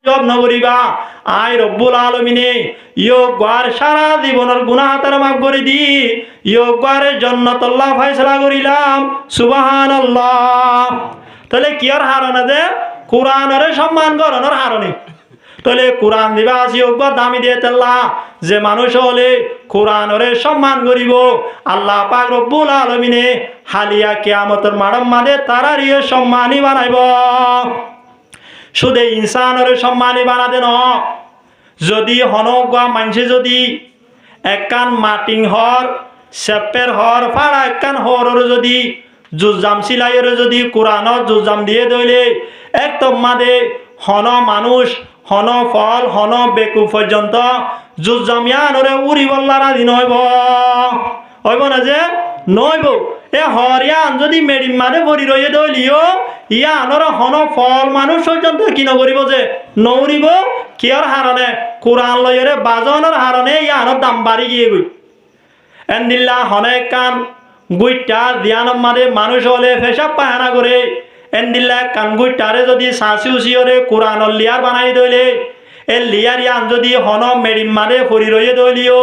যত্ন করিবা আই রব্বুল আলামিনে ইয়গার সারা জীবনের গুনাহ তার মাফ করে দি ইয়গার জান্নাতুল্লাহ ফয়সালা করিলাম সুবহানাল্লাহ। তাহলে কি আর হারানা যে কোরআনের সম্মান করানোর হারণে তাহলে কোরআন দিবা আসি ইয়গা দামি দিয়ে তেল্লা যে মানুষ হলে কোরআনের সম্মান করিব আল্লাহ পাক রব্বুল আলামিনে হালিয়া কিয়ামতের মাঠের মাঝে তারারই সম্মানী বানাইব। শুধু ইনসানের সম্মানী বানাতে ন যদি হনগা মানুষে যদি একখান মাটিং হর সেপের হর ফাড়া একখান হরের যদি জুজাম সিলাইয়ের যদি কোরআনত জুজাম দিয়ে দইলে একদম মাদে হন মানুষ হন ফল হন বেকু পর্যন্ত জুজামিয়ানরে উড়ি বল্লারা দিন হইব না যে নইব এ হরিয়ান যদি মেডিম মানে ভরি রয়ে দইলিও ইয়ানর হন ফল মানুষ পর্যন্ত কি নকরিব যে নৌরিব কিয়র হারণে কোরআন লয়রে বাজনের হারণে ইয়ানর দাম বাড়ি গিয়ে গই এন্দিল্লা হনে কান গুইটা দিয়ান মানে মানুষ হলে ফেসাব পায়না করে এন্দিল্লা কান গুইটারে যদি সাঁচি উচিয়রে কোরআনর লিয়ার বানাই দইলে এ লিয়ার ইয়ান যদি হন মেডিম মানে ভরি রয়ে দইলিও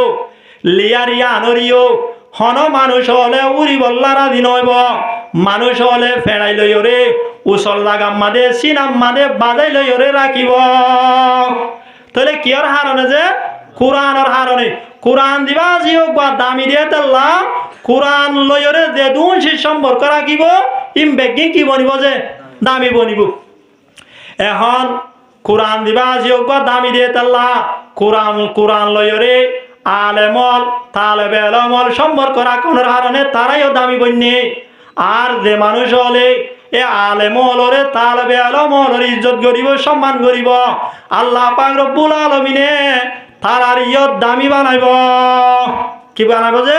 লিয়ার ইয়ানরিও হন মানুষ হলে উড়ি বল্লারা দিন হইব মানুষ হলে ফেরাই লইরে উসল লাগাম মাদে সিনাম মাদে বাজাই লইরে রাখিব। তাহলে কি আর হারণে যে কোরআনের হারণে কোরআন দিবা যি হোক বা দামি দিয়ে তেল্লা কোরআন লইরে যে দুই সম্পর্ক রাখিব ইম বেগিং কি বনিব যে দামি বনিব। এখন কোরআন দিবা যি হোক বা দামি দিয়ে তেল্লা কোরআন লইরে আলেমল তালেবে আলমল সম্পর্ক রাখনের হারণে তারাইও দামি বন্যে আর যে মানুষ হলে এ আলেমলরে তালেবে আলমলর ইজ্জত করিব সম্মান করিব আল্লাহ পাক রব্বুল আলামিনে তারার ইয়ত দামি বানাইব। কি বানাইব যে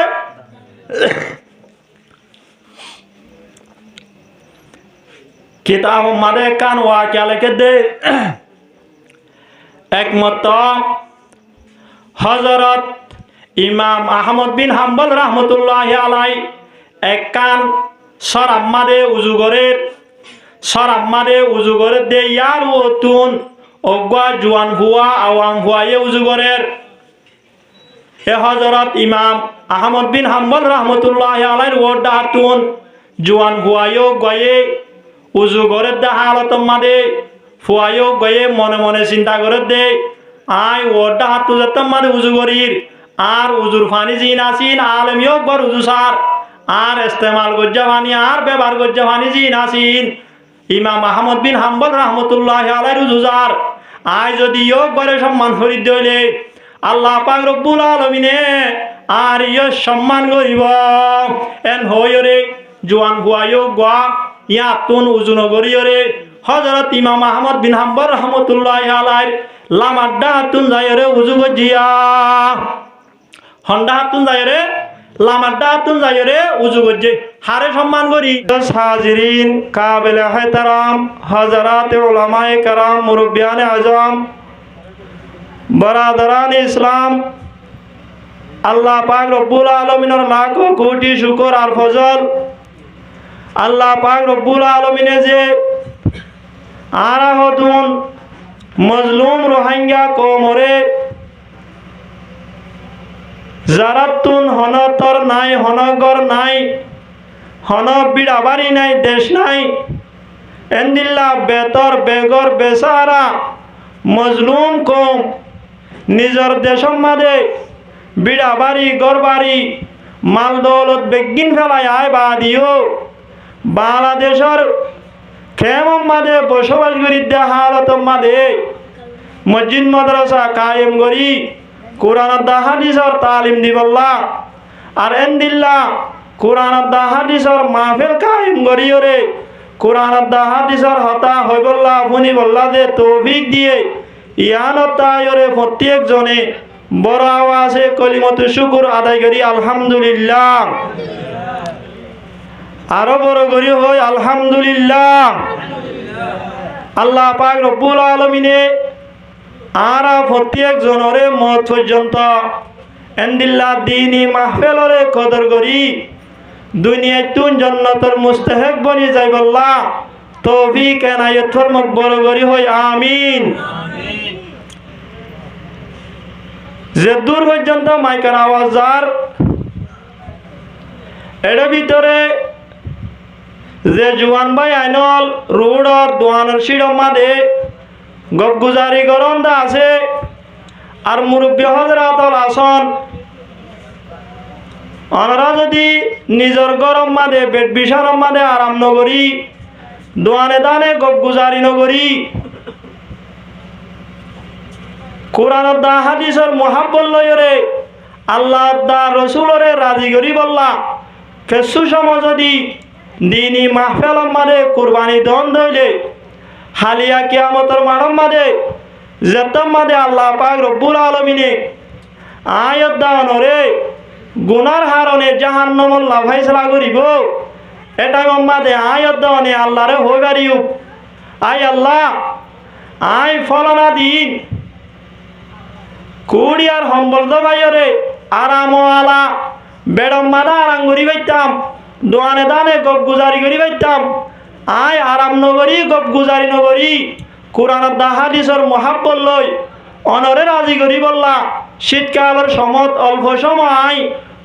কিতাব মাদে কান ওয়াকিয়া লেখে দে একমত হযরত ইমাম আহমদ বিন হাম্বল রহমতুল্লাহি আলাই একখান সরাম্মাদে উজুগরের দে ইয়ার ওতুন অগা জুয়ান হুয়া আওয়াং হুয়ায়ে উজুগরের এ হযরত ইমাম আহমদ বিন হাম্বল রহমতুল্লাহি আলাইর ওডা হাতুন জুয়ান হুয়ায়ো গয়ে উজুগরের দে হালত মাদে ফুয়ায়ো গয়ে মনে মনে চিন্তা করে দে আই ওডা হাতু যেতাম মানে উজুগরির আর উজুর ফানি জিন আসিন আলমিও বর উজু সার আর ইস্তেমাল গজ্জা ফানি আর ব্যবহার গজ্জা ফানি জিন আসিন ইমাম আহমদ বিন হাম্বল রহমতুল্লাহি আলাইহির উজুজার আই যদি ইয়োগ বরে সম্মান করি দইলে আল্লাহ পাক রব্বুল আলামিনে আর ইয় সম্মান করিব এন হইরে জোয়ান হুয়ায়ো গা ইয়াতুন উজু নগরিয়রে হযরত ইমাম আহমদ বিন হাম্বল রহমতুল্লাহি আলাইহির লামাড্ডা হাতুন যায়রে উজু গজিয়া হন্ডা হাতুন যায়রে লামাড্ডা হাতুন যায়রে উজু গজে হারে সম্মান করি। হাজিরিন কাবিলে ইহতারাম হযরত উলামায়ে কেরাম মুরব্বিয়ানে আজম বরাদরান ইসলাম আল্লাহ পাক রব্বুল আলামিনের লাখ কোটি শুকর আর ফজল আল্লাহ পাক রব্বুল আলামিনে যে আরাহতুন মজলুম রোহিঙ্গা কওমরে জারাতুন হনতর নাই হনগর নাই হন বিড়াবাড়ি নাই দেশ নাই এন্দিল্লা বেতর বেগর বেসারা মজলুম কম নিজর দেশম মাদে বিড়াবাড়ি গড়বাড়ি মাল দৌলত বেগিন ফেলায় আয় বাদিও বাংলাদেশের খেমম মাদে বসবাস করি দে হালত মাদে মসজিদ মাদ্রাসা কায়েম করি কোরআন হাদিসর তালিম দিবল্লা আর এন্দিল্লা কোরআন হাদিসর মাহফিল কায়েম করিওরে কোরআন হাদিসর হতা হইবল্লা ফুনি বল্লা দে তৌফিক দিয়ে ইয়ানতায়রে প্রত্যেক জনে বড় আওয়াজে কলিমাতু শুকর আদায় করি আলহামদুলিল্লাহ আরো বড় করি হই আলহামদুলিল্লাহ। আল্লাহ পাক রব্বুল আলামিনে আরা প্রত্যেক জনরে মত পর্যন্ত এন্দিল্লা দিনী মাহফিলরে কদর করি দুনিয়ায় তুন জান্নাতের মুস্তাহিক বনি যাইবাল্লাহ তৌফিক এনায়েত ফরমাক বড় করি হই আমিন। যে দূর পর্যন্ত মাইকের আওয়াজ যার এর ভিতরে যে জুয়ান ভাই আইনল রোডর দোয়ানের সিঁড়র মাঝে গপগুজারি গরন্দা আছে আর মুরব্বী হজরাতল আসন ওনারা যদি নিজের গরম মাঝে পেট বিষারম মাঝে আরাম নগরী দোয়ানে দানে গপগুজারি নগরী কোরআনের দা হাদিসের মহাব্বত লয়রে আল্লাহ দা রসুলরে রাজি করি বললা ফেসু সময় যদি দিনী মাহফিলম মাঝে কুরবানি দন ধইলে হালিয়া কিয়ামতের মানব মাঝে যেতম মাঝে আল্লাহ পাক রব্বুল আলমিনে আয়াত দানরে গুনার হারণে জাহান্নামর লাভাইসলা করিব এটা মাঝে আয়াত দানে আল্লাহরে হই পারিও আয় আল্লাহ আয় ফলনা দিন কুড়িয়ার সম্বল ভাইরে আরাম আলা বেড়ম মাদা আরাম করি পাইতাম দোয়ানে দানে গপ গুজারি করি পাইতাম আয় আরাম নগরী গপ গুজারি নগরী কোরআনের দা হাদিসের মহাব্বত লই অনরে রাজি করি বললা শীতকালের সমত অল্প সময়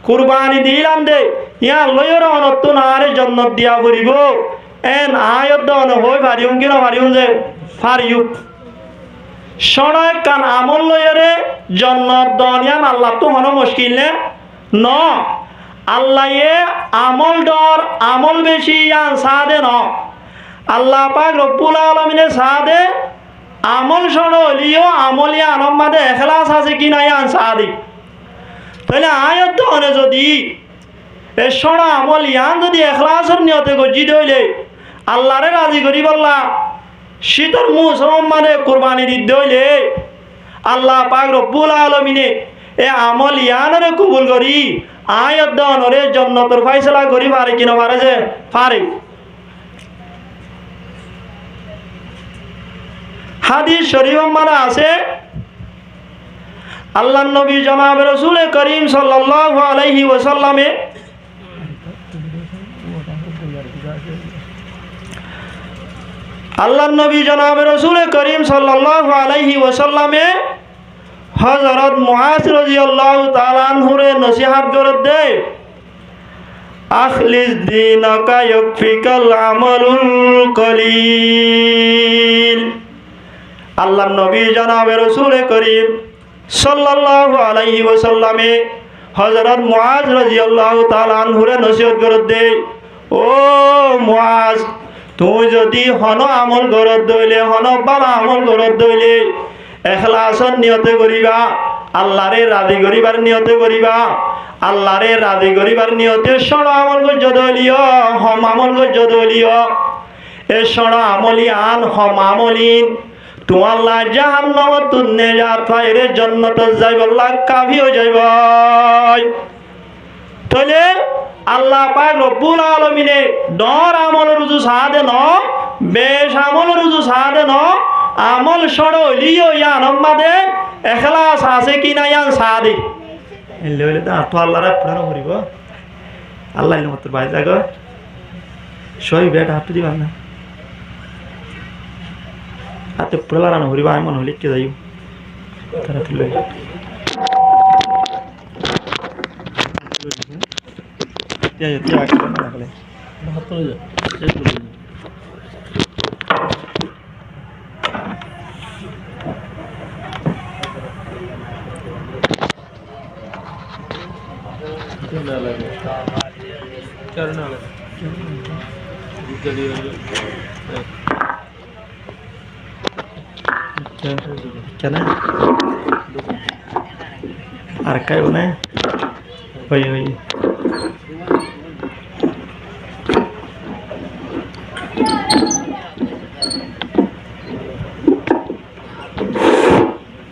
কুরবানি দিলাম দে ইয়া লইর অনত নারে জন্নত দিয়া পড়িব এন আয়ত দন হই পারিউম কিনা পারিউম যে পারিউ সনয় কান আমল লইরে জন্নত দনিয়ান আল্লাহ তো হন মুশকিল নে ন আল্লাহ এ আমল ডর আমল বেশি ইয়ান সাদে ন আল্লাহ পাক রব্বুল আলামিনে সাদে আমল শোনলিও আমলিয়া আনম্মাদে এখলাস আছে কি না ইয়ান সাদি তাহলে আয়াত দনে যদি এ শোনা আমল ইয়ান যদি এখলাসের নিয়তে গজি দইলে আল্লাহরে রাজি করি বললা শীতর মুসলমানে কুরবানি দিতে হইলে আল্লাহ পাক রব্বুল আলামিনে এ আমল ইয়ানরে কবুল করি আয়াত দনরে জান্নাতের ফয়সালা করি পারে কিনা পারে যে পারে হাদিস শরীফ মানা আছে আল্লাহর নবী জনাব রাসূল করিম সাল্লাল্লাহু আলাইহি ওয়াসাল্লামে আল্লাহর নবী জনাব রাসূল করিম সাল্লাল্লাহু আলাইহি ওয়াসাল্লামে হযরত মুআজ রাদিয়াল্লাহু তাআলা আনহুরে নসিহত করে দে আখলিস দীনাকা ইয়াকফিকাল আমালুল কলিল আল্লাহর নবী জনাব রাসূল করিম সাল্লাল্লাহু আলাইহি ওয়াসাল্লামে হযরত মুআজ রাদিয়াল্লাহু তাআলা আনহুরে নসিহত করে দে ও মুআজ তুই যদি হন আমল গরত দইলে হন বালা আমল গরত দইলে এখলাসর নিয়তে করিবা আল্লাহরে রাজি করিবার নিয়তে করিবা আল্লাহরে রাজি করিবার নিয়তে সড় আমল গজ্জ দইলিও হম আমল গজ্জ দইলিও এ সড় আমলি আন হম আমলিন তোমাল্লা জাহান্নামত তুন্নে যাত ফাইরে জান্নাত যাইবাল্লাহ কাফি হয়ে যাইব তাহলে আল্লাহ পাক রব্বুল আলামিনে ডর আমল রুজু সাদে ন বেশ আমল রুজু সাদে ন আমল সড় লিও ইয়ান মাদে এখলাস আছে কি না ইয়ান সাদে এলে হইলে তো আতো আল্লাহরে পুরানো করিব আল্লাহ ইল মত ভাই জাগ সই বেটা হাত দিবা না হাতে পুরালা রানো করিবা আমি মন হইলে কে যাইও তারা তুলে Ya, ya, ya, kita mana kali? Betul ya. Kita lagi. Karena lagi. Jadi. Karena. Arkai mana? Bayi bayi.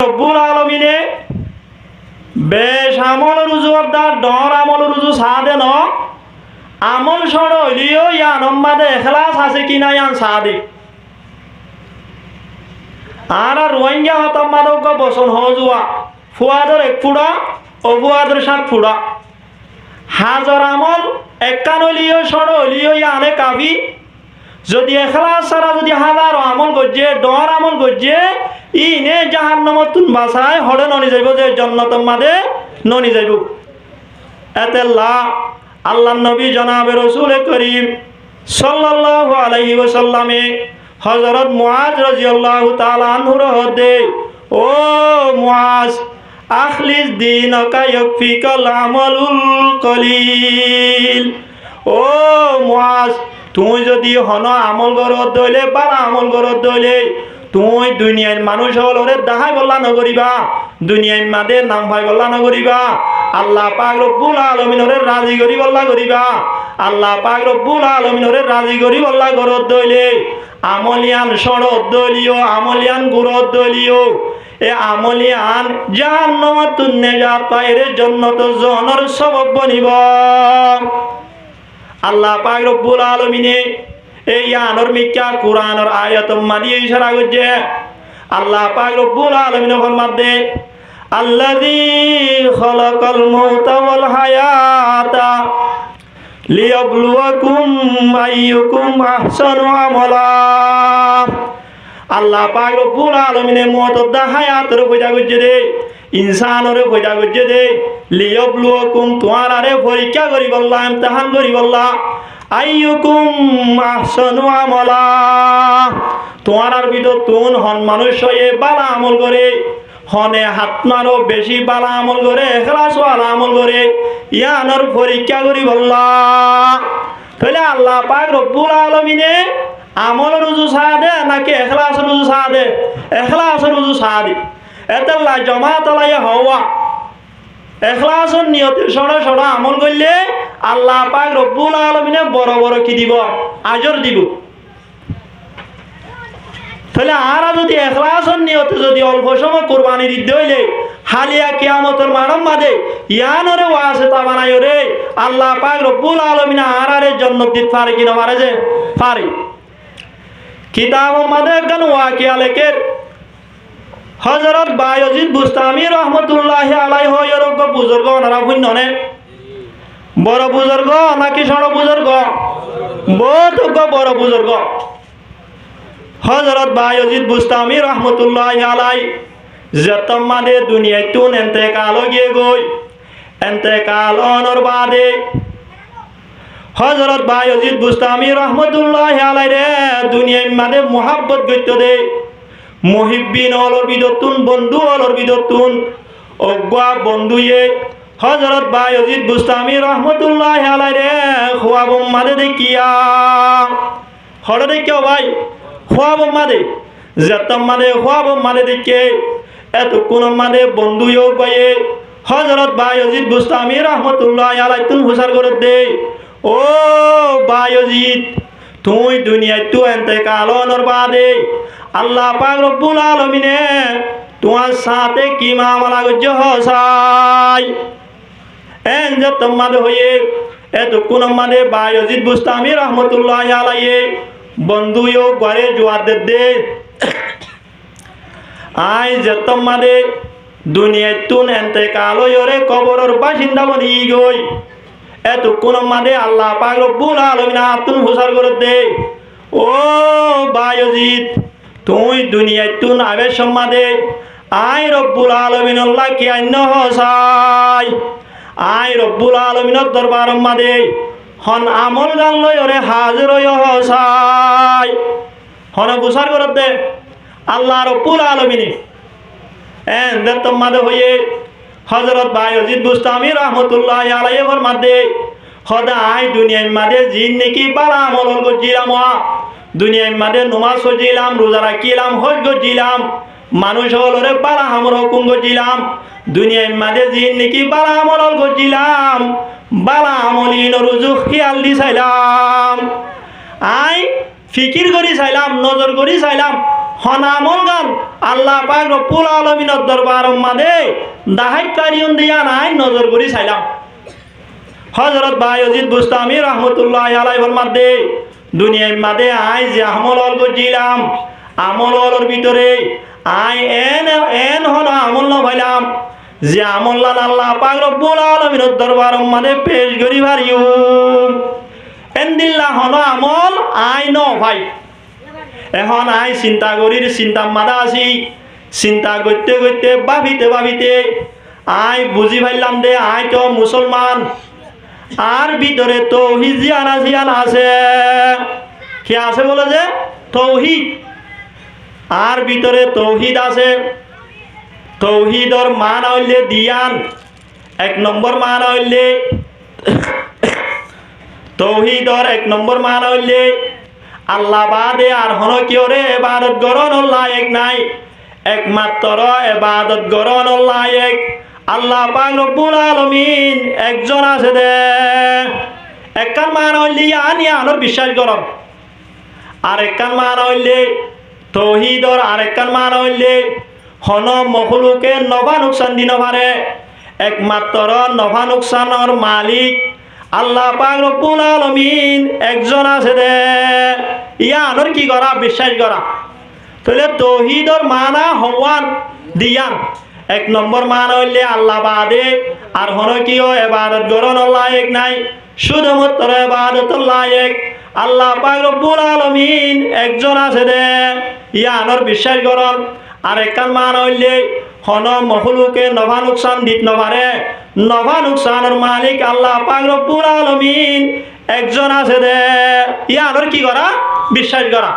রব্বুল আলামিনে বেশ আমল রুজুদার ডর আমল রুজু সাদে ন আমল সড় হইলিও ইয়ান মাদে এখলাস আছে কিনা ইয়ান সাদে আর রোহিঙ্গা হতাম মাদক বসন হজুয়া ফুয়াদর এক ফুড়া অফুয়াদর 7 ফুড়া হাজার আমল একান হইলিও সড় হইলিও ইয়ানে কাবি যদি এখলাস ছাড়া যদি হাজার আমল করছে ডর আমল করছে ইনে জাহান্নামত তুন বাসায় হড়ে ননি যাইব যে জান্নাত মাদে ননি যাইব এতে আল্লাহ নবী জনাবে রাসূল করিম সাল্লাল্লাহু আলাইহি ওয়াসাল্লামে হযরত মুআজ রাদিয়াল্লাহু তাআলা আনহু হদে ও মুআজ আখলিস দীনকা ইয়াকফিকাল আমালুল কলিল ও মুআজ তুই যদি হন আমল গরত দইলে বালা আমল গরত দইলে তুই দুনিয়ার মানুষ হলরে দাহাই বল্লা নগরিবা দুনিয়ার মাদে নাম ভাই বল্লা নগরিবা আল্লাহ পাক রব্বুল আলামিনরে রাজি করি বল্লা করিবা আল্লাহ পাক রব্বুল আলামিনরে রাজি করি বল্লা গরত দইলে আমলিয়ান সরত দলিও আমলিয়ান গুরত দলিও এ আমলিয়ান জাহান্নামত নেজাত পায়রে জান্নাত জনর সবব বনিব আল্লাহ পাক রব্বুল আলামিনে এই আনর মিক্কা কুরআনের আয়াত মাদি ইশারা করছে আল্লাহ পাক রব্বুল আলামিন ফরমাতে আল্লাযী খালাকাল মাউতা ওয়াল হায়াতা লিয়াবলুয়াকুম আইয়ুকুম আহসানু আমালা আল্লাহ পাক রব্বুল আলামিনে মওত দা হায়াতের কইতা করছে রে ইনসানরে কইতা করছে রে লিয়াবলুয়াকুম তোমারে পরীক্ষা করি বল্লা ইমতিহান করি বল্লা আইয়ুকুম আহসানু আমালা তোমার ভিতর তুন হন মানুষ হয়ে বালা আমল করে হনে হাতনারও বেশি বালা আমল করে এখলাস ওয়ালা আমল করে ইয়ানর পরীক্ষা করি বল্লা তাহলে আল্লাহ পাক রব্বুল আলামিনে আমল রুজু সাদে নাকি এখলাস রুজু সাদে এখলাস রুজু সাদে এতলা জমাত লাই হওয়া এখলাসর নিয়তের সড়া সড়া আমল করলে আল্লাহ পাক রব্বুল আলামিনে বড় বড় কি দিব আজর দিব তাহলে আর যদি এখলাসর নিয়তে যদি অল্প সময় কুরবানি দিতে হইলে হালিয়া কিয়ামতের মানব মাঝে ইয়ানরে ওয়াসে তা বানায় রে আল্লাহ পাক রব্বুল আলামিনে আরারে জান্নাত দিতে পারে কিনা পারে যে পারে কিতাব মাঝে একজন ওয়াকিয়া লেখের হযরত বায়জিদ বুস্তামি রহমতুল্লাহ আলাইহি হয়রগ বুজুর্গ ওনারা বুঝননে বড় বুজুর্গ নাকি ছোট বুজুর্গ বহুত বড় বুজুর্গ হযরত বায়জিদ বুস্তামি রহমতুল্লাহ আলাইহি যতমাদে দুনিয়ায় তুন ইন্তেকাল গিয়ে গই ইন্তেকাল অনর বাদে হযরত বায়জিদ বুস্তামি রহমতুল্লাহ আলাইহি রে দুনিয়ায় মাদে মোহাব্বত গইত দে মুহিব্বিন অলর বিদতুন বন্ধু অলর বিদতুন অজ্ঞা বন্ধুয়ে হযরত বায়জিদ বুস্তামি রহমতুল্লাহ আলাইহি রে খোয়াব মাদে দেখিয়া হড় দেখিও ভাই খোয়াব মাদে যতম মাদে খোয়াব মাদে দেখে এত কোন মাদে বন্ধুও গয়ে হযরত বায়জিদ বুস্তামি রহমতুল্লাহ আলাইহি তুন হুসার করে দে ও বায়জিদ তুই দুনিয়ায় তো ইন্তেকাল অনর বাদে আল্লাহ পাক রব্বুল আলামিনে তোমার সাথে কি মামলা করছে হসাই এন যে তোমাদের হয়ে এত কোন মানে বায়জিদ বুস্তামি রহমতুল্লাহ আলাইহি বন্ধুও ঘরে জোয়ার দে আই যে তোমাদের দুনিয়ায় তুন ইন্তেকাল হইরে কবরের বাসিন্দা বনি গই এত কোন মানে আল্লাহ পাক রব্বুল আলামিন আতুন হুসার করে দে ও বায়জিদ তুই দুনিয়ায় তুন আবে সম্মাদে আই রব্বুল আলামিন আল্লাহ কি আইন হসাই আই রব্বুল আলামিনের দরবার মাদে হন আমল গান লই ওরে হাজির হসাই হন হুসার করে দে আল্লাহ রব্বুল আলামিন এন দে তোমাদে হয়ে হযরত বায়জিদ বুস্তামি রহমতুল্লাহ আলাইহি ফরমাদে খোদা আই দুনিয়ার মাদে জিন নাকি বালা আমল করছিলাম দুনিয়ার মাদে নামাজ পড়ছিলাম রোজা রাখিলাম হজ করছিলাম মানুষ হলরে বালা আমল হুকুম করছিলাম দুনিয়ার মাদে জিন নাকি বালা আমল করছিলাম বালা আমলিন রুজু খেয়াল দি চাইলাম আই ফিকির করি চাইলাম নজর করি চাইলাম হনামল গান আল্লাহ পাক রব্বুল আলামিনের দরবার মাদে দাহাই কারিয়ন দিয়া নাই নজর করি চাইলাম হযরত বায়জিদ বুস্তামি রহমতুল্লাহ আলাইহি ফরমাদে দুনিয়ার মাদে আই যে আমল করছিলাম আমলের ভিতরে আই এন হন আমল ন ভাইলাম যে আমল আল্লাহ পাক রব্বুল আলামিনের দরবার মাদে পেশ করি ভারিও এন্দিল্লা হন আমল আই ন ভাই এখন আই চিন্তা করির চিন্তা মাদা আছি চিন্তা করতে করতে ভাবিতে আই বুঝি পাইলাম দে আই তো মুসলমান আর ভিতরে তৌহিদ জিয়ান আছে কি আছে বলে যে তৌহিদ আর ভিতরে তৌহিদ আছে তৌহিদর মান হইলে দিয়ান এক নম্বর মান হইলে তৌহিদর এক নম্বর মান হইলে আল্লাহ বাদে আর হন কিয়রে ইবাদত গরণ লায়েক নাই একমাত্র ইবাদত গরণ লায়েক আল্লাহ পাক রব্বুল আলামিন একজন আছে দে একখান মান হইলে আনর বিশ্বাস করম আর একখান মান হইলে তৌহিদর আর একখান মান হইলে হন মখলুকে নফা নুকসান দিন পারে একমাত্র নফা নুকসানর মালিক আল্লাহ পাক রব্বুল আলামিন একজন আছে দে আনর কি করা বিশ্বাস করা তাহলে তৌহিদর মানা হওয়ান দিয়ান এক নম্বর মান হইলে আল্লাহ বাদে আর হন কিও ইবাদত গরণ লায়েক নাই শুধুমাত্র ইবাদত লায়েক আল্লাহ পাক রব্বুল আলামিন একজন আছে দে আনর বিশ্বাস করন আর একখান মান হইলে হন মখলুকে নফা নুকসান দিত নপারে নফা নুকসানের মালিক আল্লাহ পাক রব্বুল আলামিন একজন আছে দে আনর কি করা বিশ্বাস করা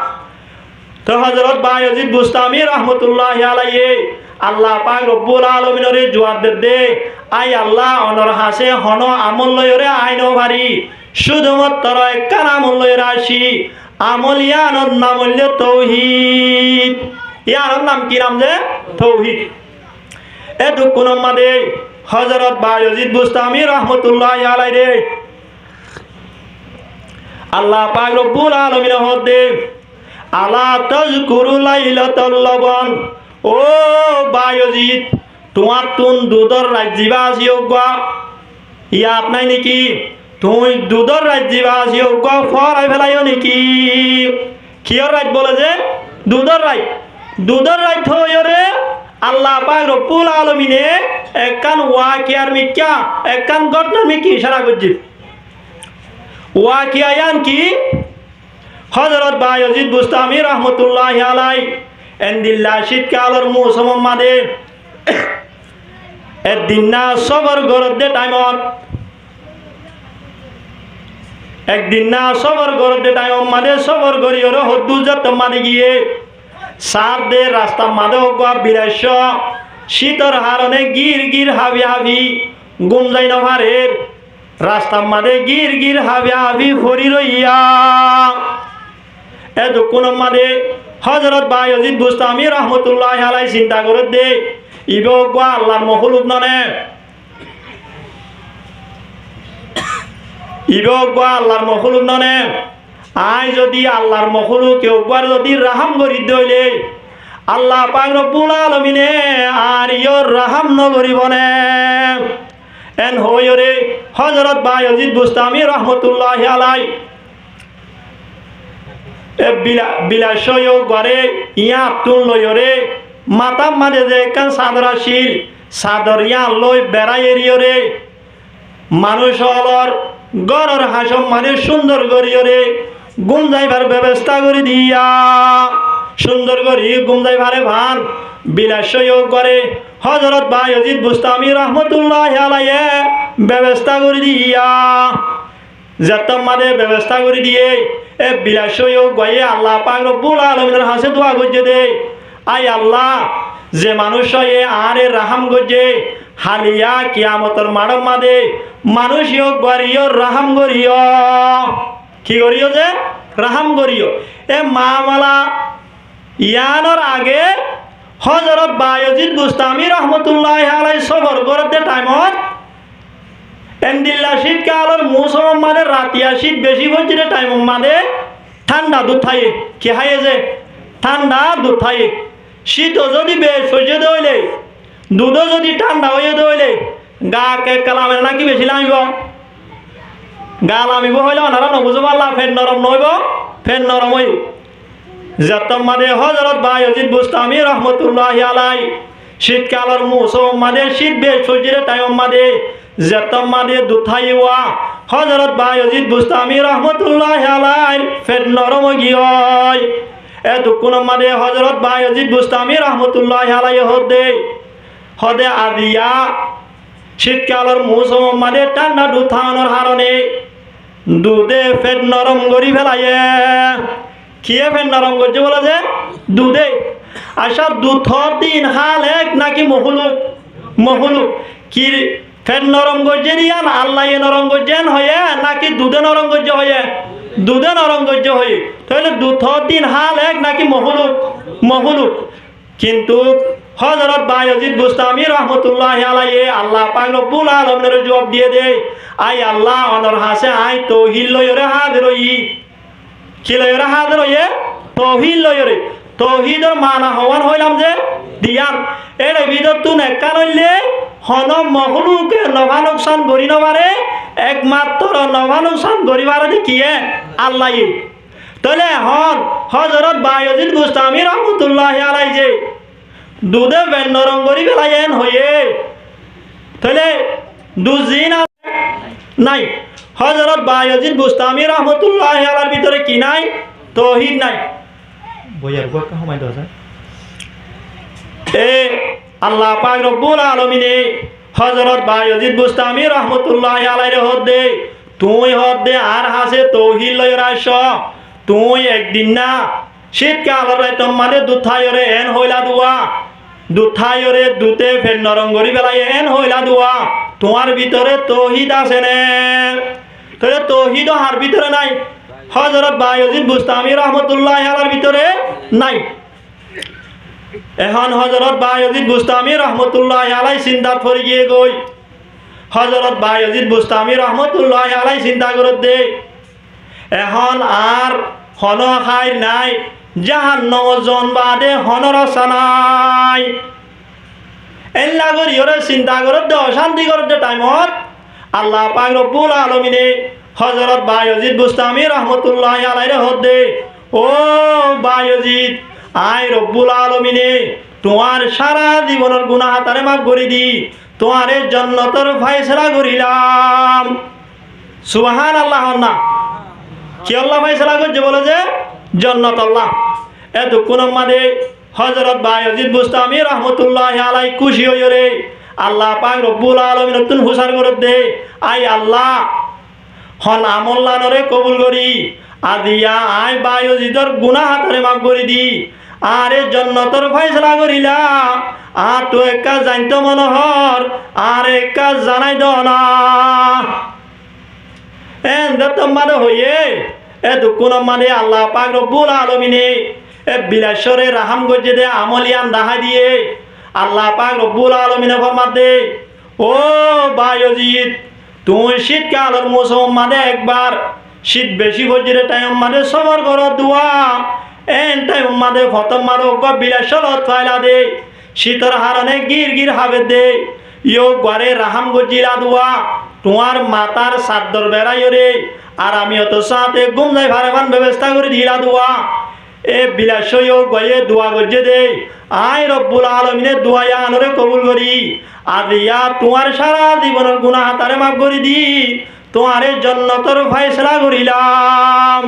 তো হযরত বায়জিদ বুস্তামি রহমতুল্লাহি আলাইহি আল্লাহ পাক রব্বুল আলামিনের জবাব দে আই আল্লাহ অনর হাসে হন আমল লয়রে আইনো ভারি শুধুমাত্র একখান আমল লয়রে আসি আমল ইয়ানোর নাম হইলে তৌহিদ ইয়ানোর নাম কি নাম যে তৌহিদ এ দুকুন মাদে হযরত বায়জিদ বুস্তামি রহমতুল্লাহি আলাইহি আল্লাহ পাক রব্বুল আলামিনের হদে আলা তাজকুরু লাইলাতুল লবন ও বায়জিদ তোমার তুন দুধর রাজ্যিবা আসিও গা ইয়াত নাই নাকি তুই দুধর রাজ্যিবা আসিও গা ফরাই ফেলাইও নাকি কিয়র রাত বলে যে দুধর রাত হইরে আল্লাহ পাক রব্বুল আলামিনে একখান ওয়াকিয়ার মিক্কা একখান ঘটনার মিকি ইশারা করছি ওয়াকিয়ান কি হযরত বায়জিদ বুস্তামি রহমতুল্লাহি আলাইহি এন্দিল্লা শীতকালের মৌসুম মাদে একদিন না সবর গরদ দে টাইমত একদিন না সবর গরদ দে টাইম মাদে সবর গরিয়র হদ্দু যত মাদে গিয়ে সাত দে রাস্তা মাদে হগা বিরাশ শীতর হারনে গির হাবি গুম যাই নভারের রাস্তা মাদে গির হাবি ফরি রইয়া এ দুকুন মাদে হযরত বায়জিদ বুস্তামি রহমতুল্লাহি আলাইহি চিন্তা করে দে ইব গা আল্লাহর মখলুক ননে ইব গা আল্লাহর মখলুক ননে আই যদি আল্লাহর মখলুক একবার যদি রাহাম করি দইলে আল্লাহ পাক রব্বুল আলামিনে আর ইয়র রাহাম নগরিবনে এন হইরে হযরত বায়জিদ বুস্তামি রহমতুল্লাহি আলাইহি এ বিলাসয় গরে ইয়া তুল লয়রে মাতা মাঝে যে কান সাদর আসিল সাদর ইয়া লই বেড়াই এরিয়রে মানুষ অলর গরর হাসম মানে সুন্দর করিয়রে গুম যাইবার ব্যবস্থা করে দিয়া সুন্দর করি গুম যাইবারে ভান বিলাসয় গরে হযরত বায়জিদ বুস্তামি রহমতুল্লাহি আলাইহি ব্যবস্থা করে দিয়া যত মাদে ব্যবস্থা করে দিয়ে এ বিলাসয় গয়ে আল্লাহ পাক রব্বুল আলামিনের হাসে দোয়া করছে দে আই আল্লাহ যে মানুষ এ আরে রাহাম গজে হালিয়া কিয়ামতর মাডম মাদে মানুষ ইয় গরিয় রাহাম গরিয় কি গরিয় যে রাহাম গরিয় এ মামলা ইয়ানোর আগে হযরত বায়জিদ বুস্তামি রহমতুল্লাহি আলাইহি সবর করতে টাইমত এন্দিল্লা শীতকালের মৌসুম মানে রাতিয়া শীত বেশি হচ্ছে টাইম মানে ঠান্ডা দুধ খাইয়ে কি খাইয়ে যে ঠান্ডা দুধ খাইয়ে শীত যদি বেশ হয়ে দইলে দুধও যদি ঠান্ডা হয়ে দইলে গা কে কালামের নাকি বেশি লামিব গা লামিব হইলে ওনারা নবুঝব আল্লাহ ফেন নরম নইব ফেন নরম হই যত মানে হযরত বায়জিদ বুস্তামি রহমতুল্লাহি আলাইহি শীতকালের মৌসুম মানে শীত বেশ হচ্ছে টাইম মানে যত মানে দুথাইওয়া হযরত বায়জিদ বুস্তামি রহমতুল্লাহ আলাইহির ফেট নরম গিয় এতক্ষণ মাদে হযরত বায়জিদ বুস্তামি রহমতুল্লাহ আলাইহি হদে আদিয়া শীতকালের মৌসুম মাদে ঠান্ডা দুধ খাওয়ানোর হারণে দুধে ফেট নরম করি ফেলাইয়ে খেয়ে ফেট নরম করছে বলে যে দুধে আশা দুধর দিন হাল এক নাকি মহুলুক কি ফেট নরম করছে দিয়ান আল্লাহ নরম করছেন হয়ে নাকি দুধে নরম করছে হয়ে দুধে নরম করছে হয়ে তাহলে দুধর দিন হাল এক নাকি মহুলুক কিন্তু হযরত বায়জিদ বুস্তামি রহমতুল্লাহ আলাইহি আল্লাহ পাক রব্বুল আলামিনের জবাব দিয়ে দে আই আল্লাহ অনর হাসে আই তৌহিদ লয়রে হাজির হই কি লয়রে হাজির হইয়ে তৌহিদ লয়রে তৌহিদের মানা হওয়ান হইলাম যে দিয়ান এর ভিতর তুন একা নইলে হন মহলুকে নভা নোকসান করি নবারে একমাত্র নভা নোকসান করিবারে দেখিয়ে আল্লাহ তাহলে হন হযরত বায়জিদ বুস্তামি রহমতুল্লাহ আলাইহি যে দুধে বেন নরম করি ফেলাইয়েন হয়ে তাহলে দুজিন নাই হযরত বায়জিদ বুস্তামি রহমতুল্লাহ আলাইহির ভিতরে কি নাই তৌহিদ নাই বইয়ার গো সময় দাও এ আল্লাহ পাক রব্বুল আলামিনে হযরত বায়জিদ বুস্তামি রহমতুল্লাহ আলাইহি হদে তুই হদে আর হাসে তৌহিদ লয় রাস তুই একদিন না শীতকালের রাত মানে দুথায়রে এন হইলা দুয়া দুথায়রে দুতে ফের নরম করি বেলাই এন হইলা দুয়া তোমার ভিতরে তৌহিদ আছে নে তাহলে তৌহিদ হার ভিতরে নাই হযরত বায়জিদ বুস্তামি রহমতুল্লাহ আলাইহির ভিতরে নাই এখন হযরত বায়জিদ বুস্তামি রহমতুল্লাহ আলাইহি চিন্তা করে গিয়ে গই হযরত বায়জিদ বুস্তামি রহমতুল্লাহ আলাইহি চিন্তা করে দে এখন আর হন খাই নাই জাহান্নাম জন বাদে হনর সানাই এল্লা করি ওরে চিন্তা করে দে অশান্তি করে দে টাইমত আল্লাহ পাক রব্বুল আলামিনে হযরত বায়জিদ বুস্তামি রহমতুল্লাহ আলাইহি হদে ও বায়জিদ আই রব্বুল আলামিনে তোমার সারা জীবনের গুনাহ তারে মাফ করে দি তোমার জান্নাতের ফয়সালা করিলাম সুবহানাল্লাহ না কি আল্লাহ ফয়সালা করছে বলে যে জান্নাত আল্লাহ এতক্ষণ মাদে হযরত বায়জিদ বুস্তামি রহমতুল্লাহ আলাইহি খুশি হইরে রে আল্লাহ পাক রব্বুল আলামিন নতুন হুসার করে দে আই আল্লাহ হন আমল্লানরে কবুল করি আদিয়া আই বায়জিদর গুনাহ তারে মাফ করে দি আরে জান্নাতের ফয়সালা করিলা আর তো একা জানতো মনোহর আর একা জানাই দাও না এত মানে হইয়ে এতক্ষণ মানে আল্লাহ পাক রব্বুল আলামিনে এ বিলাসরে রাহাম গজে দে আমলিয়ান দাহাই দিয়ে আল্লাহ পাক রব্বুল আলামিনে ফরমাত দে ও বায়জিদ তুই শীতকালের মৌসুম মানে একবার শীত বেশি গজরে টাইম মানে সমর কর দোয়া এন টাইম মানে ফতম মারো গ বিলাসর ফাইলা দে শীতর হারনে গির হাবে দে ইয়ো গরে রাহাম গজিলা দোয়া তোমার মাতার সাদর বেড়াইরে আর আমি অত সাথে গুম যাই ভারেমান ব্যবস্থা করে দিলা দোয়া এ বিলাসয় গয়ে দোয়া গজে দে আই রব্বুল আলামিনে দোয়া আনরে কবুল করি আদিয়া তোমার সারা জীবনের গুনাহ তারে মাফ করে দি তোমারে জান্নাতের ফয়সালা করিলাম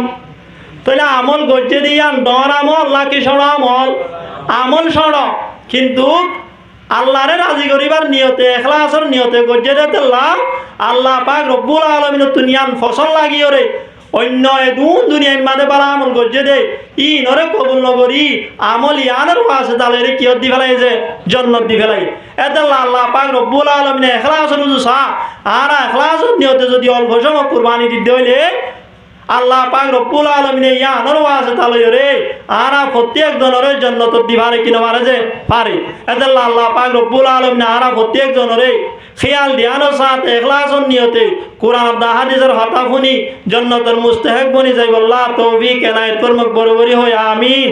তাহলে আমল গজে দিয়া ডর আমল নাকি সড় আমল সড় কিন্তু আল্লাহরে রাজি করিবার নিয়তে ইখলাসের নিয়তে গজে দে আল্লাহ পাক রব্বুল আলামিন দুনিয়ান ফসল লাগিও রে অন্য এগুন দুনিয়ার মাঝে বালা আমল গজে দে ই নরে কবুল নগরি আমল ইয়ানের ওয়াসে তালে রে কিয়ত দি ফেলাই যে জান্নাত দি ফেলাই এতে আল্লাহ পাক রব্বুল আলামিন ইখলাসের উজসা আর ইখলাসের নিয়তে যদি অল্প সময় কুরবানি দিতে হইলে আল্লাহ পাক রব্বুল আলামিনে ইয়ানের ওয়াসে তালে রে আর প্রত্যেক জনরে জান্নাত দি পারে কিনা পারে যে পারে এতে আল্লাহ পাক রব্বুল আলামিন আর প্রত্যেক জনরে খেয়াল দিয়ানোর সাথে ইখলাসের নিয়তে কোরআন আর হাদিসের কথা শুনি জান্নাতের মুস্তাহিক বনি যাইব আল্লাহ তৌফিক এনায়েত করমক বরাবরই হয় আমিন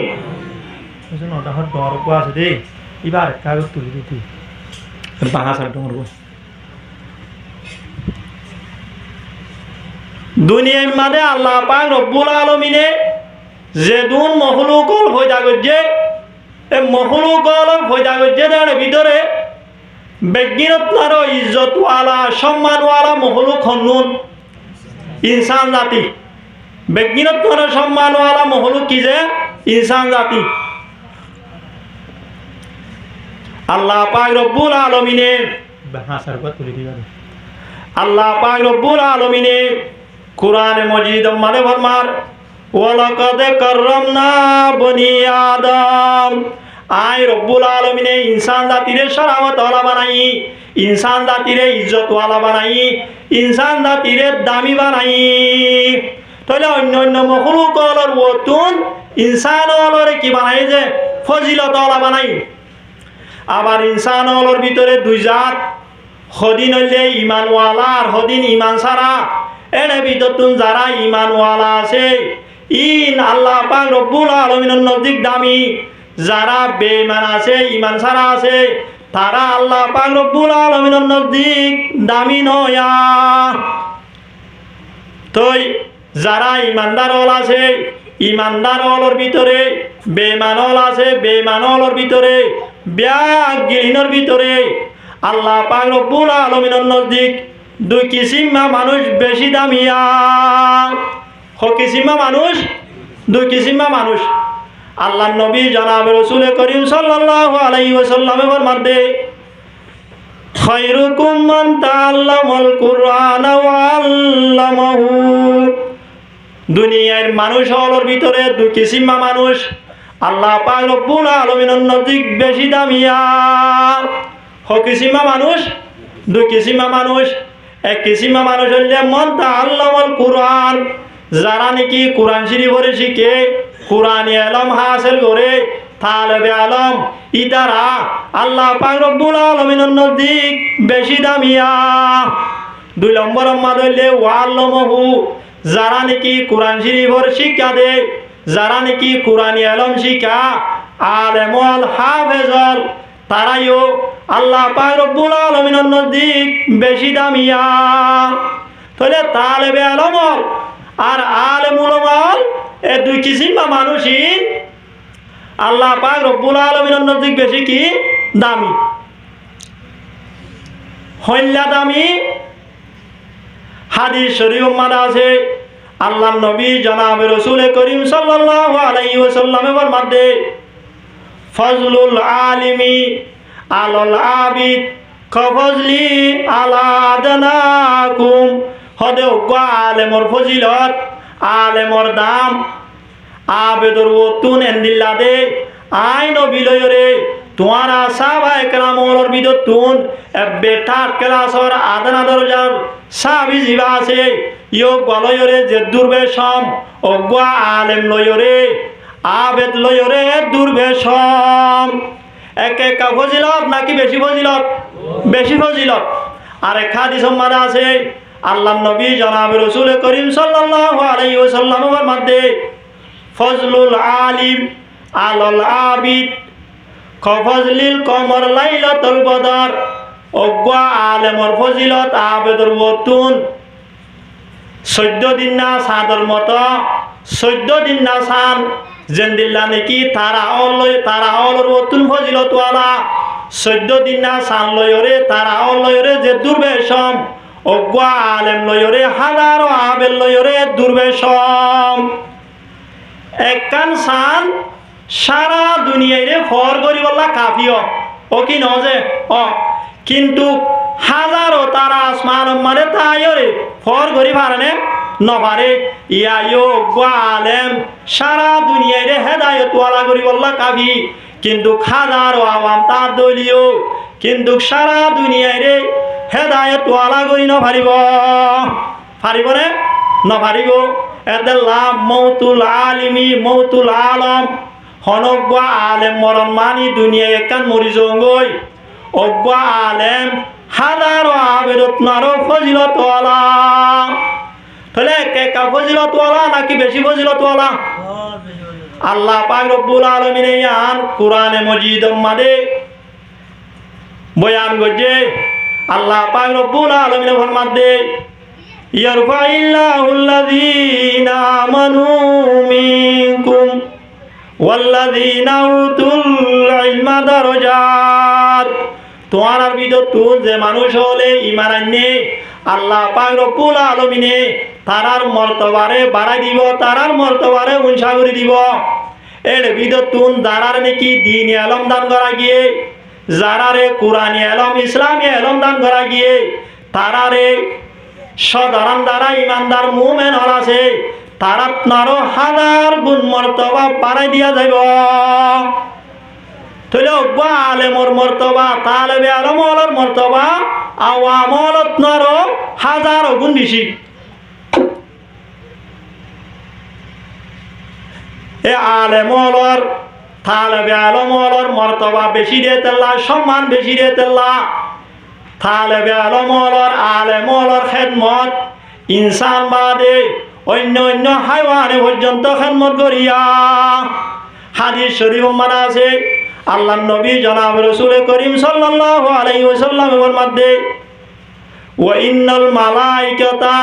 বুঝুন ওটা হট ডর কো আছে দে এবার কাগজ তুলি দিতি বাহাস আর ডর দুনিয়ার মাঝে আল্লাহ পাক রব্বুল আলামিনে যে দুন মখলুকল পয়দা করছে এই মখলুকল পয়দা করছে তার ভিতরে বেগিনত আরো ইজ্জতওয়ালা সম্মানওয়ালা মখলুক হনুন ইনসান জাতি বিজ্ঞানত সম্মানওয়ালা মহলুক কি যে ইনসান জাতি আল্লাহ পাক রব্বুল আলামিনে আল্লাহ পাক রব্বুল আলামিনে কুরআনে মজিদ মানে ফরমার ওয়ালাকাদ কাররামনা বনি আদম আয় রব্বুল আলামিনে ইনসান জাতিরে শরাফত ওয়ালা বানাই ইনসান জাতিরে ইজ্জত ওয়ালা বানাই ইনসান জাতিরে দামি বানাই তাহলে অন্য অন্য মখলুকর ওতুন ইনসান ওয়ালারে কি বানাই যে ফজিলত ওয়ালা বানাই আবার ইনসান ওয়ালার ভিতরে দুই জাত হদিন হইলে ইমানওয়ালা আর হদিন ইমান সারা এর ভিতরতুন যারা ইমানওয়ালা আছে ইন আল্লাহ পাক রব্বুল আলামিনের নজদিক দামি যারা বেঈমান আছে ইমান সারা আছে তারা আল্লাহ পাক রব্বুল আলামিনের নজদিক দামি নয়া তোই যারা ইমানদার হল আছে ইমানদার হলর ভিতরে বেঈমান হল আছে বেঈমান হলর ভিতরে ব্যাগিনের ভিতরে আল্লাহ পাক রব্বুল আলামিনের নজদিক দুই কিসিমা মানুষ বেশি দামিয়া কিসিমা মানুষ দুই কিসিমা মানুষ আল্লাহ নবী জনাব রাসূল করিম সাল্লাল্লাহু আলাইহি ওয়াসাল্লামে ফরমাতে খায়রুকুম মান তাআল্লামাল কুরআনা ওয়া আল্লামাহু দুনিয়ার মানুষ হলোর ভিতরে দুই কিসিমা মানুষ আল্লাহ পাক রব্বুল আলামিনের নজদিক বেশি দামিয়া কিসিমা মানুষ দুই কিসিমা মানুষ এক কিসিমা মানুষ হইলে মান তাআল্লামাল কুরআন যারা নাকি কোরআন শরীফরে শিখে কোরআনি ইলম হাসিল করে তালেবে ইলম ইতারা আল্লাহ পাক রব্বুল আলামিনের নজদিক বেশি দামিয়া দুই নম্বর মাদ হইলে ওয়াল্লামাহু যারা নাকি কোরআন শরীফর শিক্ষা দে যারা নাকি কোরআনি ইলম শিখা আলেমল হাফেজল তারাইও আল্লাহ পাক রব্বুল আলামিনের নজদিক বেশি দামিয়া তাহলে তালেবে ইলম আর আলেমুল উলামা এ দুই কিসিমা মানুষই আল্লাহ পাক রব্বুল আলামিনের নজদিক বেশি কি দামি হইলা দামি হাদিস শরীফ মানা আছে আল্লাহ নবী জনাব রাসূল করিম সাল্লাল্লাহু আলাইহি ওয়াসাল্লামে ফরমাতে ফজলুল আলিমি আলাল আবিদ কফজলি আলা আদনাকুম হদে আলেমর ফজিলত আলেমর দাম আবেদর ওতুন এন্দিল্লা দে আই নবী লয়রে তোমারা সাহাবা একরামর বিদতুন বেটা ক্লাসর আদনা দরজার সাহাবী জিবা আছে ইয়ো গলয়রে যে দুর্বেশম অগা আলেম লয়রে আবেদ লয়রে দুর্বেশম এক এক ফজিলত নাকি বেশি ফজিলত বেশি ফজিলত আর এক হাদিস মারা আছে আল্লাহ নবী জনাব রাসূল করিম সাল্লাল্লাহু আলাইহি ওয়াসাল্লামের মধ্যে ফজলুল আলিম আলাল আবিদ কফজলিল কমর লাইলাতুল বদর অগা আলেমর ফজিলত আবেদর ওতুন 14 দিন না সাদর মতো 14 দিন না সান জেন্দিল্লা নাকি তারা অলর ওতুন ফজিলত ওয়ালা 14 দিন না সান লয়রে তারা অলয়রে যে দুর্বেশম অগা আলেম লয়রে হাজার আবেল লয়রে দুর্বেশম একখান সান সারা দুনিয়ারে ফর করি বললা কাফিও ও কি নজে কিন্তু হাজারো তারা আসমান মানে তাইরে ফর করি পারে নপারে ইয়াইও আলেম সারা দুনিয়ারে হেদায়ত ওয়ালা করি বললা কাফি কিন্তু হাজারো আওয়াম তার দলীয় কিন্তু সারা দুনিয়ারে হেদায়ত ওয়ালা করি নপারিব পারিব নে নপারিব এদেল্লা মৌতুল আলিমি মৌতুল আলম হনজ্ঞা আলেম মরণ মানি দুনিয়া একান মরি জঙ্গই অজ্ঞা আলেম হাজারো আবেদত নারো ফজিলত ওয়ালা তাহলে একা ফজিলত ওয়ালা নাকি বেশি ফজিলত ওয়ালা আল্লাহ পাক রব্বুল আলামিন ইয়ান কোরআনে মজিদ মাদে বয়ান গজে আল্লাহ পাক রব্বুল আলামিন ফরমাতে ইয়ারফাইল্লাহুল্লাযীনা আমানু মিনকুম ওয়াল্লাযীনা উতুল ইলমা দারাজাত তোমার ভিতর তো যে মানুষ হলে ঈমান আননে আল্লাহ পাক রব্বুল আলামিনে তারার মর্তবারে বাড়াই দিব, তারার মর্তবারে উনসা করে দিব। এর বিদতুন যারার নাকি দিন আলম দান করা গিয়ে, যারারে কোরআনী আলম ইসলামী আলম দান করা গিয়ে, তারারে সাধারণ দ্বারা ইমানদার মুমেন হল আছে, তারা আপনারও হাজার গুণ মর্তবা বাড়াই দিয়া যাইব। তাহলে আলেমর মর্তবা, তালেবে আলমর মর্তবা আওয়ামল আপনারও হাজার গুণ বেশি। এ আলেমলর তালেবে আলমলর মর্তবা বেশি দিয়ে তেল্লা, সম্মান বেশি দিয়ে তেল্লা। তালেবে আলমলর আলেমলর খেদমত ইনসান বাদে অন্য অন্য হাইওয়ানে পর্যন্ত খেদমত করিয়া। হাদিস শরীফ মানা আছে, আল্লাহ নবী জনাব রাসূল করিম সাল্লাল্লাহু আলাইহি ওয়াসাল্লামের মধ্যে ওয়া ইন্নাল মালাইকাতা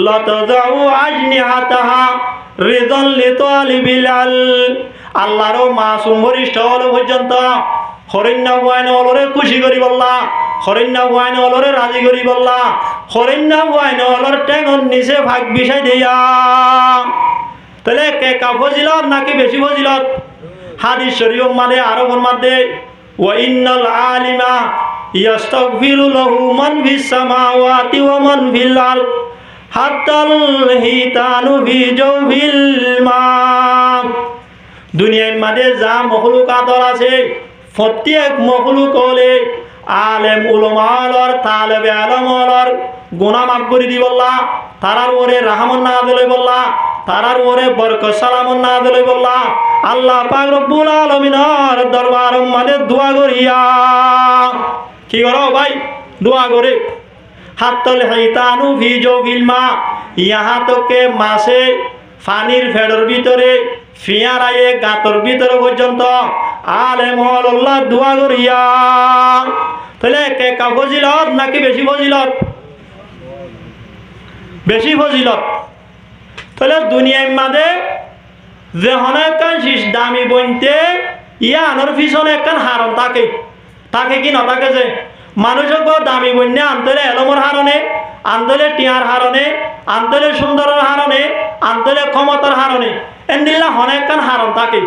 লাতাযাউ আজনিহাতাহা রিদান লিতালিবিল আল্লাহর মাসুম বরিষ্ঠ হল পর্যন্ত হরিণ্য বুয়াইন অলরে খুশি করি বললা, হরিণ্য বুয়াইন অলরে রাজি করি বললা, হরিণ্য বুয়াইন অলর টেঙন নিচে ভাগ বিষয় দিয়া। তাহলে কে ফজিলত নাকি বেশি ফজিলত? হাদিস শরীফ মানে আরবের মধ্যে ওয়া ইন্নাল আলিমা ইয়াস্তাগফিরু লাহু মান ফিস সামাওয়াতি ওয়া মান ফিল আরদ হাত্তাল হিতানু ফি জাওফিল মা। দুনিয়ার মধ্যে যা মখলুকাত আছে প্রত্যেক মখলুক হলে আলেম উলামার তালেবে আলমর গুনাহ মাফ করে দি বললা, তারার ওরে রাহমান নাযিল বললা, তারার ওরে বরকত সালাম নাযিল বললা। আল্লাহ পাক রব্বুল আলামিনের দরবার মধ্যে দোয়া করিয়া কি করো ভাই? দোয়া করে হাত্তাল হিতানু ফি জাওফিল মা, ইহা তোকে মাছে পানির ফেডর ভিতরে ফিয়ারায়ে গাতর ভিতরে পর্যন্ত আলেম আল্লাহ দোয়া করিয়া। তাহলে কে ফজিলত নাকি বেশি ফজিলত? বেশি ফজিলত। তাহলে দুনিয়ার মাঝে যে হনেকান শীষ দামি বইতে ইয়া আনোর পিছনে একখান হারণ থাকে, থাকে কি না থাকে? যে মানুষক দামি বন্যে আনতলে এলমর হারণে, আনতলে টিয়ার হারণে, আনতলে সুন্দরের হারণে, আনতলে ক্ষমতার হারণে, এন্দিল্লা হনেকান হারণ থাকে।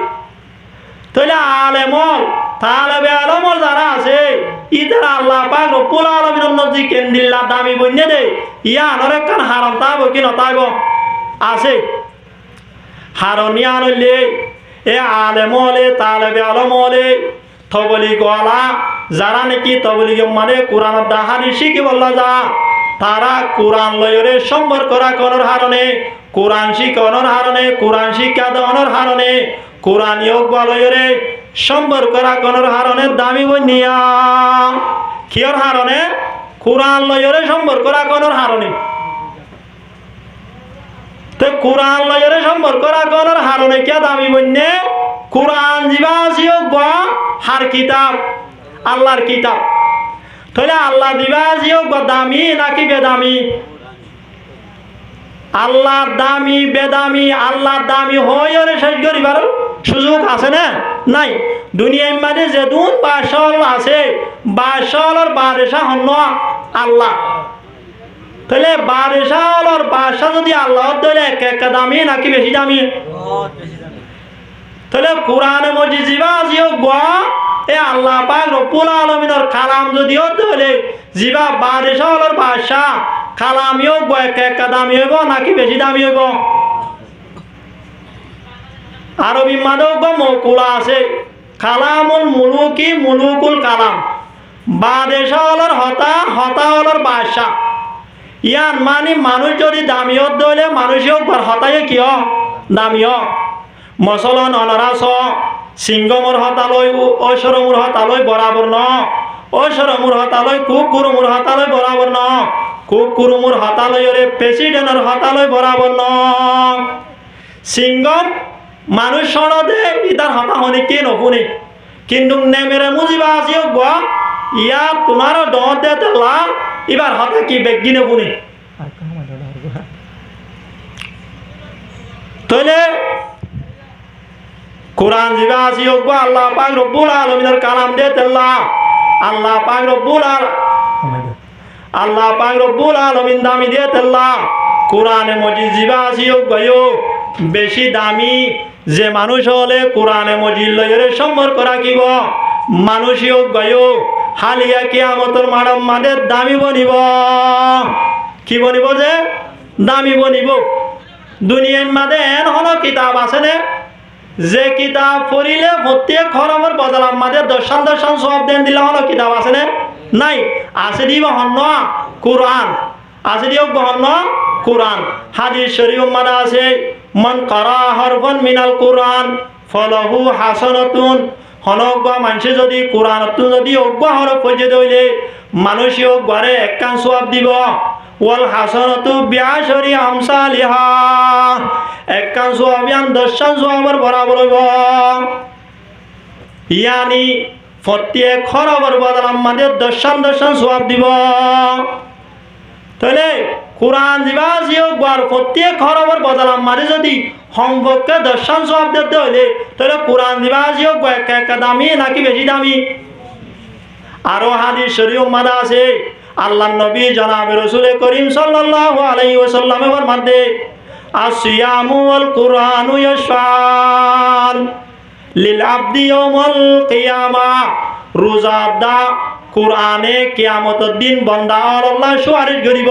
তাহলে আলেমল তালেবে আলমর যারা আছে ইদের আল্লাহ পাক রব্বুল আলামিনের নজি কেন্দিল্লা দামি বন্যে দে ইয়া আনোর একখান হারণ তাইব কি নতাইব? আছে। হারণিয়া আনলে এ আলেমলে তালেবে আলমলে তবলিগ ওয়ালা যারা নাকি তবলিগ মানে কোরআন দাহানি শিখি বললা যা, তারা কোরআন লয়রে সম্পর্ক রাখনের হারণে, কোরআন শিখানোর হারণে, কোরআন শিক্ষা দেওয়ানোর হারণে, কোরআন লয়রে সম্পর্ক রাখনের হারণে দামি বনিয়া কিয়র হারণে? কোরআন লয়রে সম্পর্ক রাখনের হারণে। তো কোরআন লয়রে সম্পর্ক রাখনের হারণে কে দামি বন্যে? কোরআন জিবাসিও গা হার কিতাব, আল্লাহর কিতাব। তাহলে আল্লাহ দিবাসিও দামি নাকি বেদামি? আল্লাহ দামি বেদামি, আল্লাহ দামি হয়ে শেষ করিবার সুযোগ আছে না? নাই। দুনিয়ার মাঝে যেদুন বাসল আছে বাসলর বারেশা হন আল্লাহ। তাহলে বারেশালর বাসা যদি আল্লাহ তাহলে এক দামি নাকি বেশি দামি? তাহলে কোরআনে মজিদ জিবাসিও গা এ আল্লাহ পাক রব্বুল আলামিনের কালাম যদিও তাহলে জিবা বারেশালর বাসা কালামিও এক দামি হইব নাকি বেশি দামি হইব? আরবি মাদেও মকুলা আছে, কালামুল মুলুকি মুলুকুল কালাম, বাদেশালর হতা হতাওয়ালর বাসা। ইয়ান মানে মানুষ যদি দামিও দইলে মানুষও হতায় কিয় দামিও। মসলন অনরাস সিংহমুর হতালয় ঐশ্বরমুর হতালয় বরাবর ন, ঐশ্বরমুর হতালয় কুকুরমুর হতালয় বরাবর ন, কুকুরমুর হতালয়রে প্রেসিডেন্টের হতালয় বরাবর ন। সিংহম মানুষ সনদে ইতার হতা হনি কে নপুনি, কিন্তু নেমেরে মুজিবা আসিও গা ইয়া তোমারও ডর দে তেলা এবার হতা কি বেগি নপুনি। তাহলে কোরআন জিবা আসিও গা আল্লাহ পাক রব্বুল আলামিনের কালাম দে তেলা, আল্লাহ পাক রব্বুল আল্লাহ পাক রব্বুল আলামিন দামি দে তেলা। কোরআনে মজিদ জিবা আসিও গয়ো বেশি দামি যে মানুষ হলে কোরআনে মজিদ লয়রে সম্পর্ক রাখিব মানুষও গয়ো হালিয়া কিয়ামতর মানব মাদের দামি বনিব কি বনিব যে দামি বনিব দুনিয়ার মাঝে এন হলো কিতাব আছে না যে কিতাব পড়িলে প্রত্যেক খরমের বদলাম মাঝে দর্শন দর্শন সব দেন দিলে হলো কিতাব আছে না নাই আছে দিব হন্য কোরআন আছে দিও গহন্য কোরআন হাদিস শরীফ মাদা আছে মান কারা হরফন মিনাল কোরআন ফলহু হাসানাতুন হনক মানুষে যদি কোরআনত যদি অজ্ঞ হরফ পর্যন্ত হইলে মানুষও ঘরে একখান সওয়াব দিব ওয়াল হাসানাতু বিআশরি আমসালিহা একখান সওয়াবিয়ান 10 সওয়াবের বরাবর হইব ইয়ানি প্রত্যেক খরবের বদলে আমাদের 10 সওয়াব দিব তাহলে কোরআন দিবা জিও গর প্রত্যেক খরবের বদলে আমাদের যদি সম্পর্কে 10 সওয়াব দিতে হইলে তাহলে কোরআন দিবা জিও এক দামি নাকি বেশি দামি আরো হাদিস শরীফ মাদা আছে আল্লাহর নবী জনাব রাসূল করিম সাল্লাল্লাহু আলাইহি ওয়াসাল্লামের ফরমাতে আসিয়ামু ওয়াল কুরআনু ইয়াশফান লিল আবদি ইয়াউমাল কিয়ামা রোজা দা কোরআনে কিয়ামতের দিন বান্দা আল্লাহ সুপারিশ করিব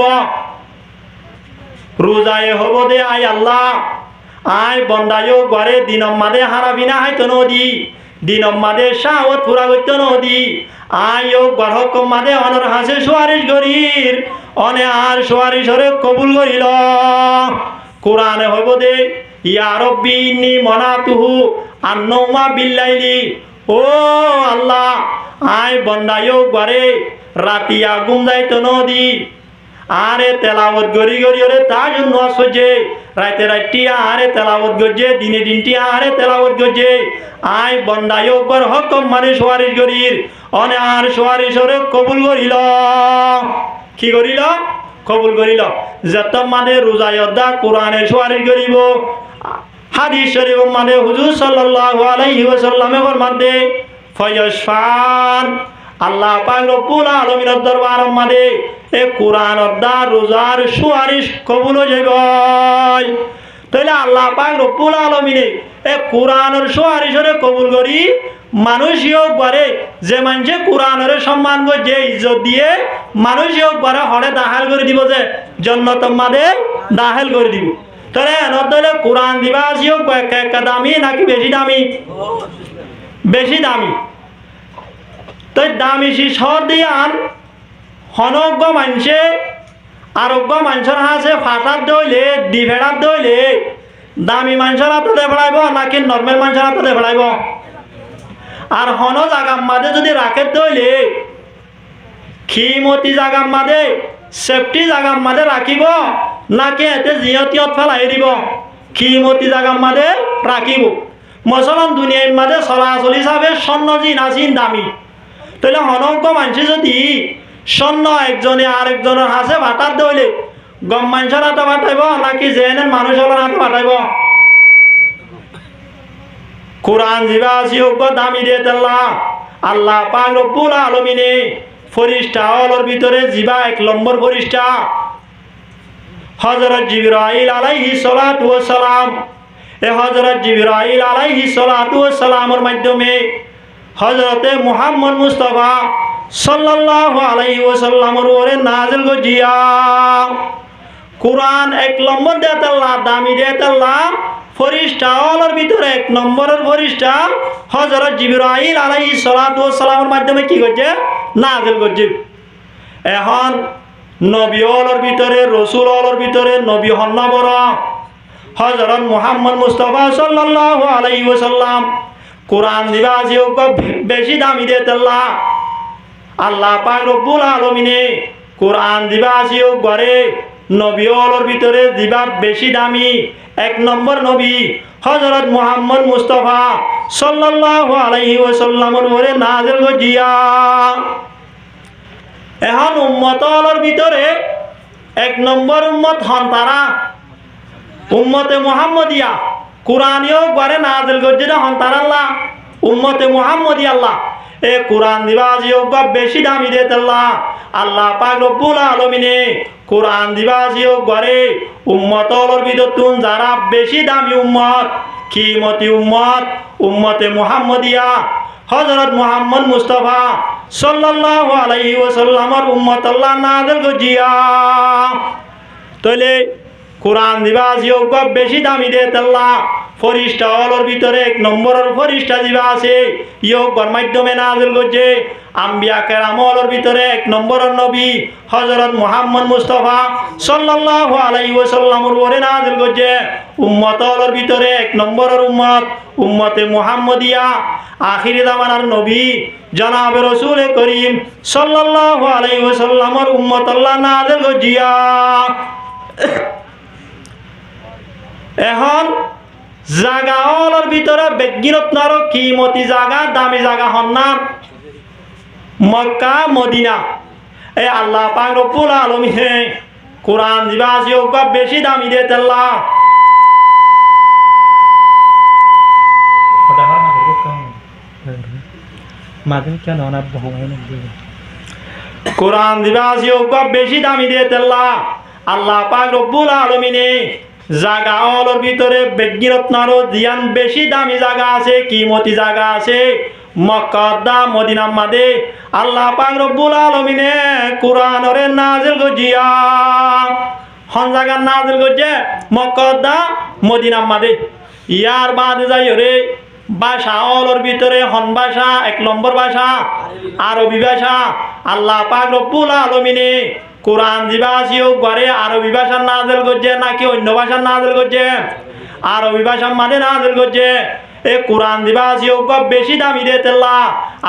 রোজায়ে হব দে আই আল্লাহ আই বান্দায়ো ঘরে দিনম মাদে হারাবিনা হাইতো নদী দিনম মাদে শাহওয়াত পুরা করতে নদী আয়ো গরহক মাদে অনর হাসে সুপারিশ করির অনে আর সুপারিশরে কবুল করিল কোরআনে হইব দে ইয়া রব্বি ইন্নী মনাতুহু আন্নৌমা বিল্লাইলি ও আল্লাহ আয় বন্দায়ো ঘরে রাতিয়া ঘুম যাইতো নদী আরে তেলাওয়াত গরি গরি ওরে তাজুন নসজে রাতে রাতি আরে তেলাওয়াত গজে দিনে দিনটি আরে তেলাওয়াত গজে আয় বন্দায়ো গর হকম মানে সুপারিশ গরির অনে আর সুপারিশরে কবুল করিল কি করিল কবুল করিল যত মানে রোজায়দা কোরআনে সুপারিশ করিব হাদিস শরীফ মানে হুজুর সাল্লাল্লাহু আলাইহি ওয়াসাল্লামে ফরমাতে ফয়শফান আল্লাহ পাক রব্বুল আলামিনের দরবার মানে এ কোরআন দা রোজার সুপারিশ কবুল হয়ে যাবে তাহলে আল্লাহ পাক রব্বুল আলামিনে এ কোরআনের সুপারিশরে কবুল করি মানুষও ঘরে যে মানুষে কোরআনের সম্মান করে ইজ্জত দিয়ে মানুষও ঘরে হরে দাখিল করে দিব যে জান্নাত মাদে দাখিল করে দিব তাহলে নদলে কোরআন দিবা আসিও এক দামি নাকি বেশি দামি বেশি দামি তাই দামি শহর দিয়ান হনজ্ঞ মানুষে আরোগ্য মানুষের হাসে ফাটার দইলে ডিভেড়ার দইলে দামি মানুষের হাতে দেখাইব নাকি নর্মাল মানুষের হাতে দেখাইব আর হন জাগার মাঝে যদি রাখে দইলে খিমতি জাগার মাঝে সেফটি জাগার মাঝে রাখিব নাকি এতে জিয়তিয়ত ফেলাই দিব খিমতি জাগার মাঝে রাখিব মসলন দুনিয়ার মাঝে চলাচলি হিসাবে স্বর্ণ জিন আসিন দামি তাহলে হনজ্ঞ মানুষ যদি স্বর্ণ একজনে আরেকজনের হাসে ভাটার দইলে গম মানুষের হাতে ভাটাইব নাকি জেনের মানুষের হাতে ভাটাইব কোরআন জিবা আসি হোক দামি দিয়ে তেল্লা আল্লাহ পাক রব্বুল আলামিনে ফরিস্তা অলর ভিতরে জিবা 1 নম্বর ফরিস্তা হযরত জিবরাইল আলাইহিস সালাতু ওয়াস সালাম এ হযরত জিবরাইল আলাইহিস সালাতু ওয়াস সালামের মাধ্যমে হযরতে মুহাম্মদ মুস্তাফা সাল্লাল্লাহু আলাইহি ওয়াসাল্লামের উপরে নাযিল গজিয়া কোরআন 1 নম্বর দেতে আল্লাহ দামি দেতে আল্লাহ ফরিস্তা অলর ভিতরে 1 নম্বরের ফরিস্তা হযরত জিবরাইল আলাইহিস সালাতু ওয়াস সালামের মাধ্যমে কি করছে নাযিল করছে এখন নবী অলর ভিতরে রাসূল অলর ভিতরে নবী হন বড় হযরত মুহাম্মদ মুস্তাফা সাল্লাল্লাহু আলাইহি ওয়াসাল্লাম কোরআন দিবা জিও বেশি দামি দেতে আল্লাহ আল্লাহ পাক রব্বুল আলামিনে কোরআন দিবা জিও ঘরে নবী অলর ভিতরে দিবা বেশি দামি 1 নম্বর নবী হযরত মুহাম্মদ মুস্তাফা সাল্লাল্লাহু আলাইহি ওয়াসাল্লামের উপরে নাযিল গজিয়া এখন উম্মত অলর ভিতরে 1 নম্বর উম্মত হন তারা উম্মতে মুহাম্মদিয়া কোরআনিও ঘরে নাযিল গজিয়া হন তারা আল্লাহ উম্মতে মুহাম্মদিয়া আল্লাহ এ কোরআন দিবা জিও বেশি দামি দেতে আল্লাহ আল্লাহ পাক রব্বুল আলামিনে কোরআন দিবাসিও ঘরে উম্মতর ভিতর যারা বেশি দামি উম্মত কিমতি উম্মত উম্মতে মুহাম্মদিয়া হযরত মুহাম্মদ মুস্তাফা সাল্লাল্লাহু আলাইহি ওয়াসাল্লামর উম্মত আল্লাহ নাযিল গজিয়া তলে কোরআন দিবাসিও বেশি দামি দে আল্লাহ ফরিস্তা হলর ভিতরে এক নম্বরের ফরিস্তা দিবা আছে ইয়োগর মাধ্যমে নাযিল গজে আম্বিয়া কেরাম হলর ভিতরে এক নম্বরের নবী হযরত মুহাম্মদ মুস্তাফা সাল্লাল্লাহু আলাইহি ওয়াসাল্লামর ওরে নাযিল গজে উম্মত হলর ভিতরে এক নম্বরের উম্মত উম্মতে মুহাম্মদিয়া আখিরি জামানার নবী জনাবে রাসূল করিম সাল্লাল্লাহু আলাইহি ওয়াসাল্লামর উম্মত আল্লাহ নাযিল গজিয়া এখন জাগা হলর ভিতরে বেগিরত্নার কিমতি জাগা দামি জাগা হন্নার মক্কা মদিনা এই আল্লাহ পাক রব্বুল আলামিনে কোরআন দিবাসিও বেশি দামি দে আল্লাহ কোরআন দিবাসিও বেশি দামি দে আল্লাহ আল্লাহ পাক রব্বুল আলামিনে জাগা হলর ভিতরে বেগিরত্নারও জিয়ান বেশি দামি জায়গা আছে কিমতি জায়গা আছে মক্কা মদিনা মাদে আল্লাহ পাক রব্বুল আলামিনে কোরআনরে নাযিল গজিয়া হন জায়গা নাযিল গজে মক্কা মদিনা মাদে ইয়ার বাদে যাই রে ভাষা হলর ভিতরে হন ভাষা এক নম্বর ভাষা আরবি ভাষা আল্লাহ পাক রব্বুল আলামিনে কোরআন দিবাসিও ঘরে আরবি ভাষা নাযিল গজে নাকি অন্য ভাষা নাযিল গজে আরবি ভাষা মানে নাযিল গজে এই কোরআন দিবাসিও বেশি দামি দে আল্লাহ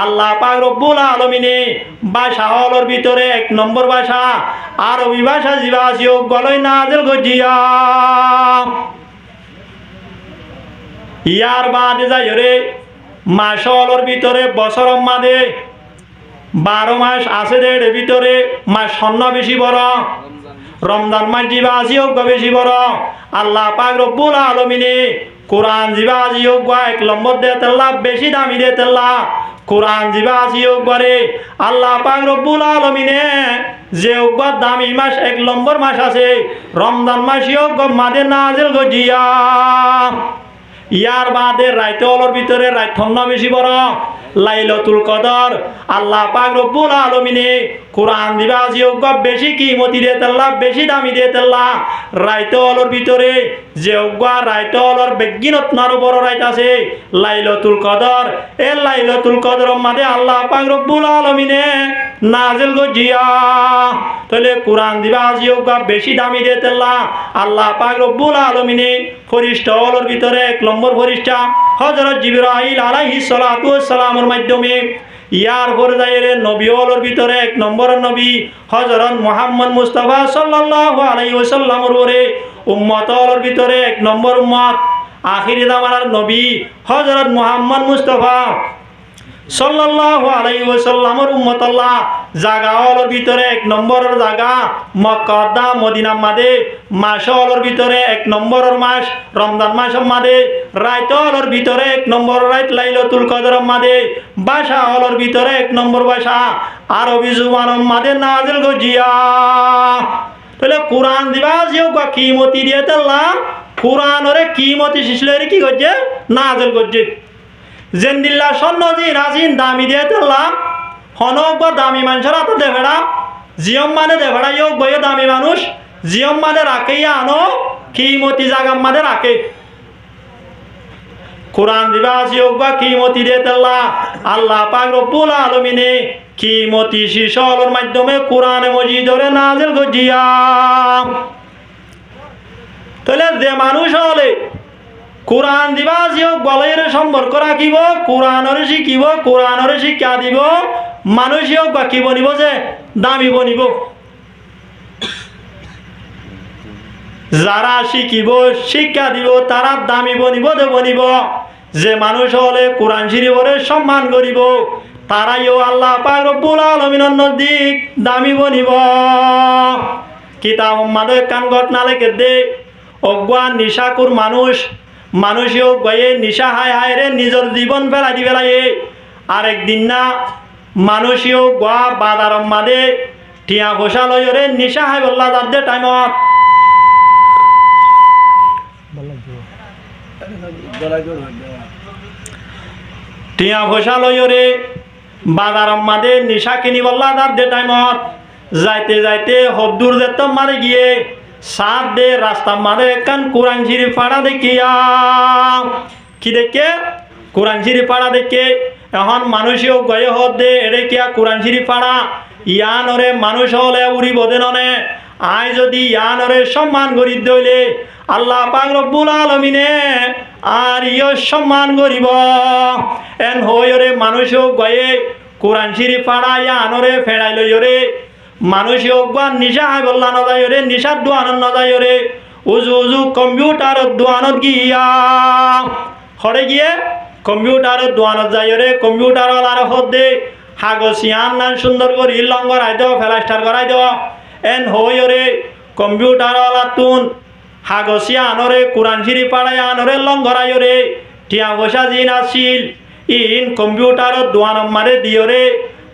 আল্লাহ পাক রব্বুল আলামিনে ভাষা হলর ভিতরে এক নম্বর ভাষা আরবি ভাষা দিবাসিও গলই নাযিল গজিয়া ইয়ার বাদে যাই রে মাস হলর ভিতরে বছর মাদে 12 মাস আছে রে ভিতরে মাস সন্ন বেশি বড় রমজান মাস দিবাসিও বেশি বড় আল্লাহ পাক রব্বুল আলামিনে কোরআন দিবাসিও এক নম্বর দে আল্লাহ বেশি দামি দে আল্লাহ কোরআন দিবাসিও ঘরে আল্লাহ পাক রব্বুল আলামিনে যে দামি মাস এক নম্বর মাস আছে রমজান মাসিও মাদে নাযিল গজিয়া ইয়ার বাদে রাইতে হলর ভিতরে রাইত বেশি বড় লাইলাতুল কদর আল্লাহ পাক রব্বুল আলামিনে কোরআন দিবাসিও বেশি কিমতি দে আল্লাহ বেশি দামি দে আল্লাহ রাইতে হলর ভিতরে যে রাইতে হলর বেগিনত্নার বড় রাইত আছে লাইলাতুল কদর এ লাইলাতুল কদর মাদে আল্লাহ পাক রব্বুল আলামিনে নাযিল গজিয়া তাহলে কোরআন দিবাসিও বেশি দামি দে আল্লাহ আল্লাহ পাক রব্বুল আলামিনে ফরিস্তা হলর ভিতরে এক নম্বর ফরিস্তা হযরত জিবরাইল আলাইহিস সালাতু ওয়াস সালামের মাধ্যমে ইয়ার পর্যায়ে নবী হলর ভিতরে এক নম্বর নবী হযরত মুহাম্মদ মুস্তাফা সাল্লাল্লাহু আলাইহি ওয়াসাল্লামের ওরে উম্মত হলর ভিতরে এক নম্বর উম্মত আখিরি জামানার নবী হযরত মুহাম্মদ মুস্তাফা সাল্লাল্লাহু আলাইহি ওয়াসাল্লামের উম্মত আল্লাহ জায়গা হলর ভিতরে এক নম্বরের জায়গা মক্কা মদিনা মাদে মাস হলর ভিতরে এক নম্বরের মাস রমজান মাস মাদে রাইত হলর ভিতরে এক নম্বর রাইত লাইলাতুল কদর মাদে ভাষা হলর ভিতরে এক নম্বর ভাষা আরবি জুবান মাদে নাযিল গজিয়া তাহলে কোরআন দিবাসিও কিমতি দিয়ে আল্লাহ কোরআনরে কিমতি শিশলের কি গজে নাযিল গজে জেন্দিল্লা সন্নজি রাজিন দামি দিয়ে আল্লাহ হনক দামি মানুষের হাতে দেবেড়া জিয়ম মানে দেবেড়া ইয়োগ বইয়ে দামি মানুষ জিয়ম মানে রাখে আনো কিমতি জাগাম মানে রাখে কোরআন দিবাসিও কিমতি দিয়ে আল্লাহ আল্লাহ পাক রব্বুল আলামিনে কিমতি শিশলর মাধ্যমে কোরআনে মজিদরে নাযিল গজিয়া তাহলে যে মানুষ হলে কোরআন দিবাসিও বলের সম্পর্ক রাখিব কোরআনরে শিখিব কোরআনরে শিক্ষা দিব মানুষও কি বনিব যে দামি বনিব যারা শিখিব শিক্ষা দিব তারা দামি বনিব দে বনিব যে মানুষ হলে কোরআন শরীফরে সম্মান করিব তারাইও আল্লাহ পাক রব্বুল আলামিনের নজদিক দামি বনিব কিতাব মাদে কান ঘটনা লেখে দে অজ্ঞান নিশাকুর মানুষও গয়ে নিশা হায় হায় রে নিজের জীবন ফেলাই দি ফেলাই আরেকদিন না মানুষও গোয়া বাদার মাদে টিয়া পয়সা লয়রে নিশা হাই বললা যার দে টাইমত টিয়া পয়সা লয়রে বাজার মাদে নিশা কিনি বললা যার দে টাইমত যাইতে যাইতে হদ্দুর যেত মারে গিয়ে সাত দে রাস্তা মাদে কান কোরআন শরীফ পাড়া দেখিয়া কি দেখে কোরআন শরীফ পাড়া দেখে এখন মানুষও গয়ে হদ দে এরে কিয়া কোরআন শরীফ পাড়া ইয়ানরে মানুষ হলে উড়ি বদে ননে আই যদি ইয়ানরে সম্মান করি দইলে আল্লাহ পাক রব্বুল আলামিনে আর ইয় সম্মান করিব এন হইরে মানুষও গয়ে কোরআন শরীফ পাড়া ইয়ানরে ফেরাই লইরে মানুষও গা নিশা হাই বললা ন যায়রে নিশার দোয়ানত ন যায়রে উজু উজু কম্পিউটারত দোয়ানত গিয়া হরে গিয়ে কম্পিউটারের দোয়ানত যাইরে কম্পিউটার আর হদ দে হাগসিয়ান নান সুন্দর করে লং করাই দেও ফ্লাস্টার করাই দেও এন হইরে কম্পিউটার তুন হাগসিয়া আনরে কোরআন শরীফ পাড়াই আনরে লং করাইরে টিয়া পয়সা জিন আসিল ইন কম্পিউটারের দোয়ানত মারে দিয়রে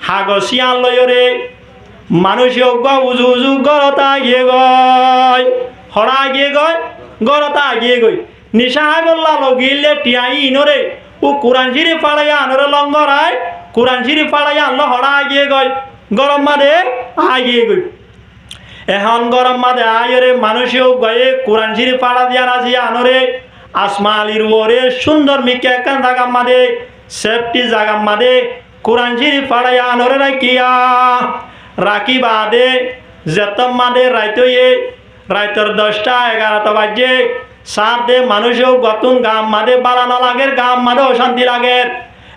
হাগসিয়ান লয়রে মানুষ উজু উজু গরতা গিয়ে গয় হরা গিয়ে গয় গরতা গিয়ে গই নিশা হাই বললা লগিলে টিয়াই ইনরে ও কোরআন শরীফ পাড়াইয়া আনরে লঙ্গরায় কোরআন শরীফ পাড়াইয়া আনলো হরা আগিয়ে গয় গরম মাদে আগিয়ে গই এখন গরম মাদে আয়রে মানুষেও গয়ে কোরআন শরীফ পাড়া দিয়া রাজি আনরে আসমা আলীর ওরে সুন্দর মিকে একখান জাগাম মাদে সেফটি জাগাম মাদে কোরআন শরীফ পাড়াইয়া আনরে রাখিয়া রাখি বাদে যেতম মাদে রাইতয়ে রাইতর 10টা 11টা বাজে সাত দে মানুষও গতুন গাম মাদে বালানো লাগের গাম মাদে অশান্তি লাগের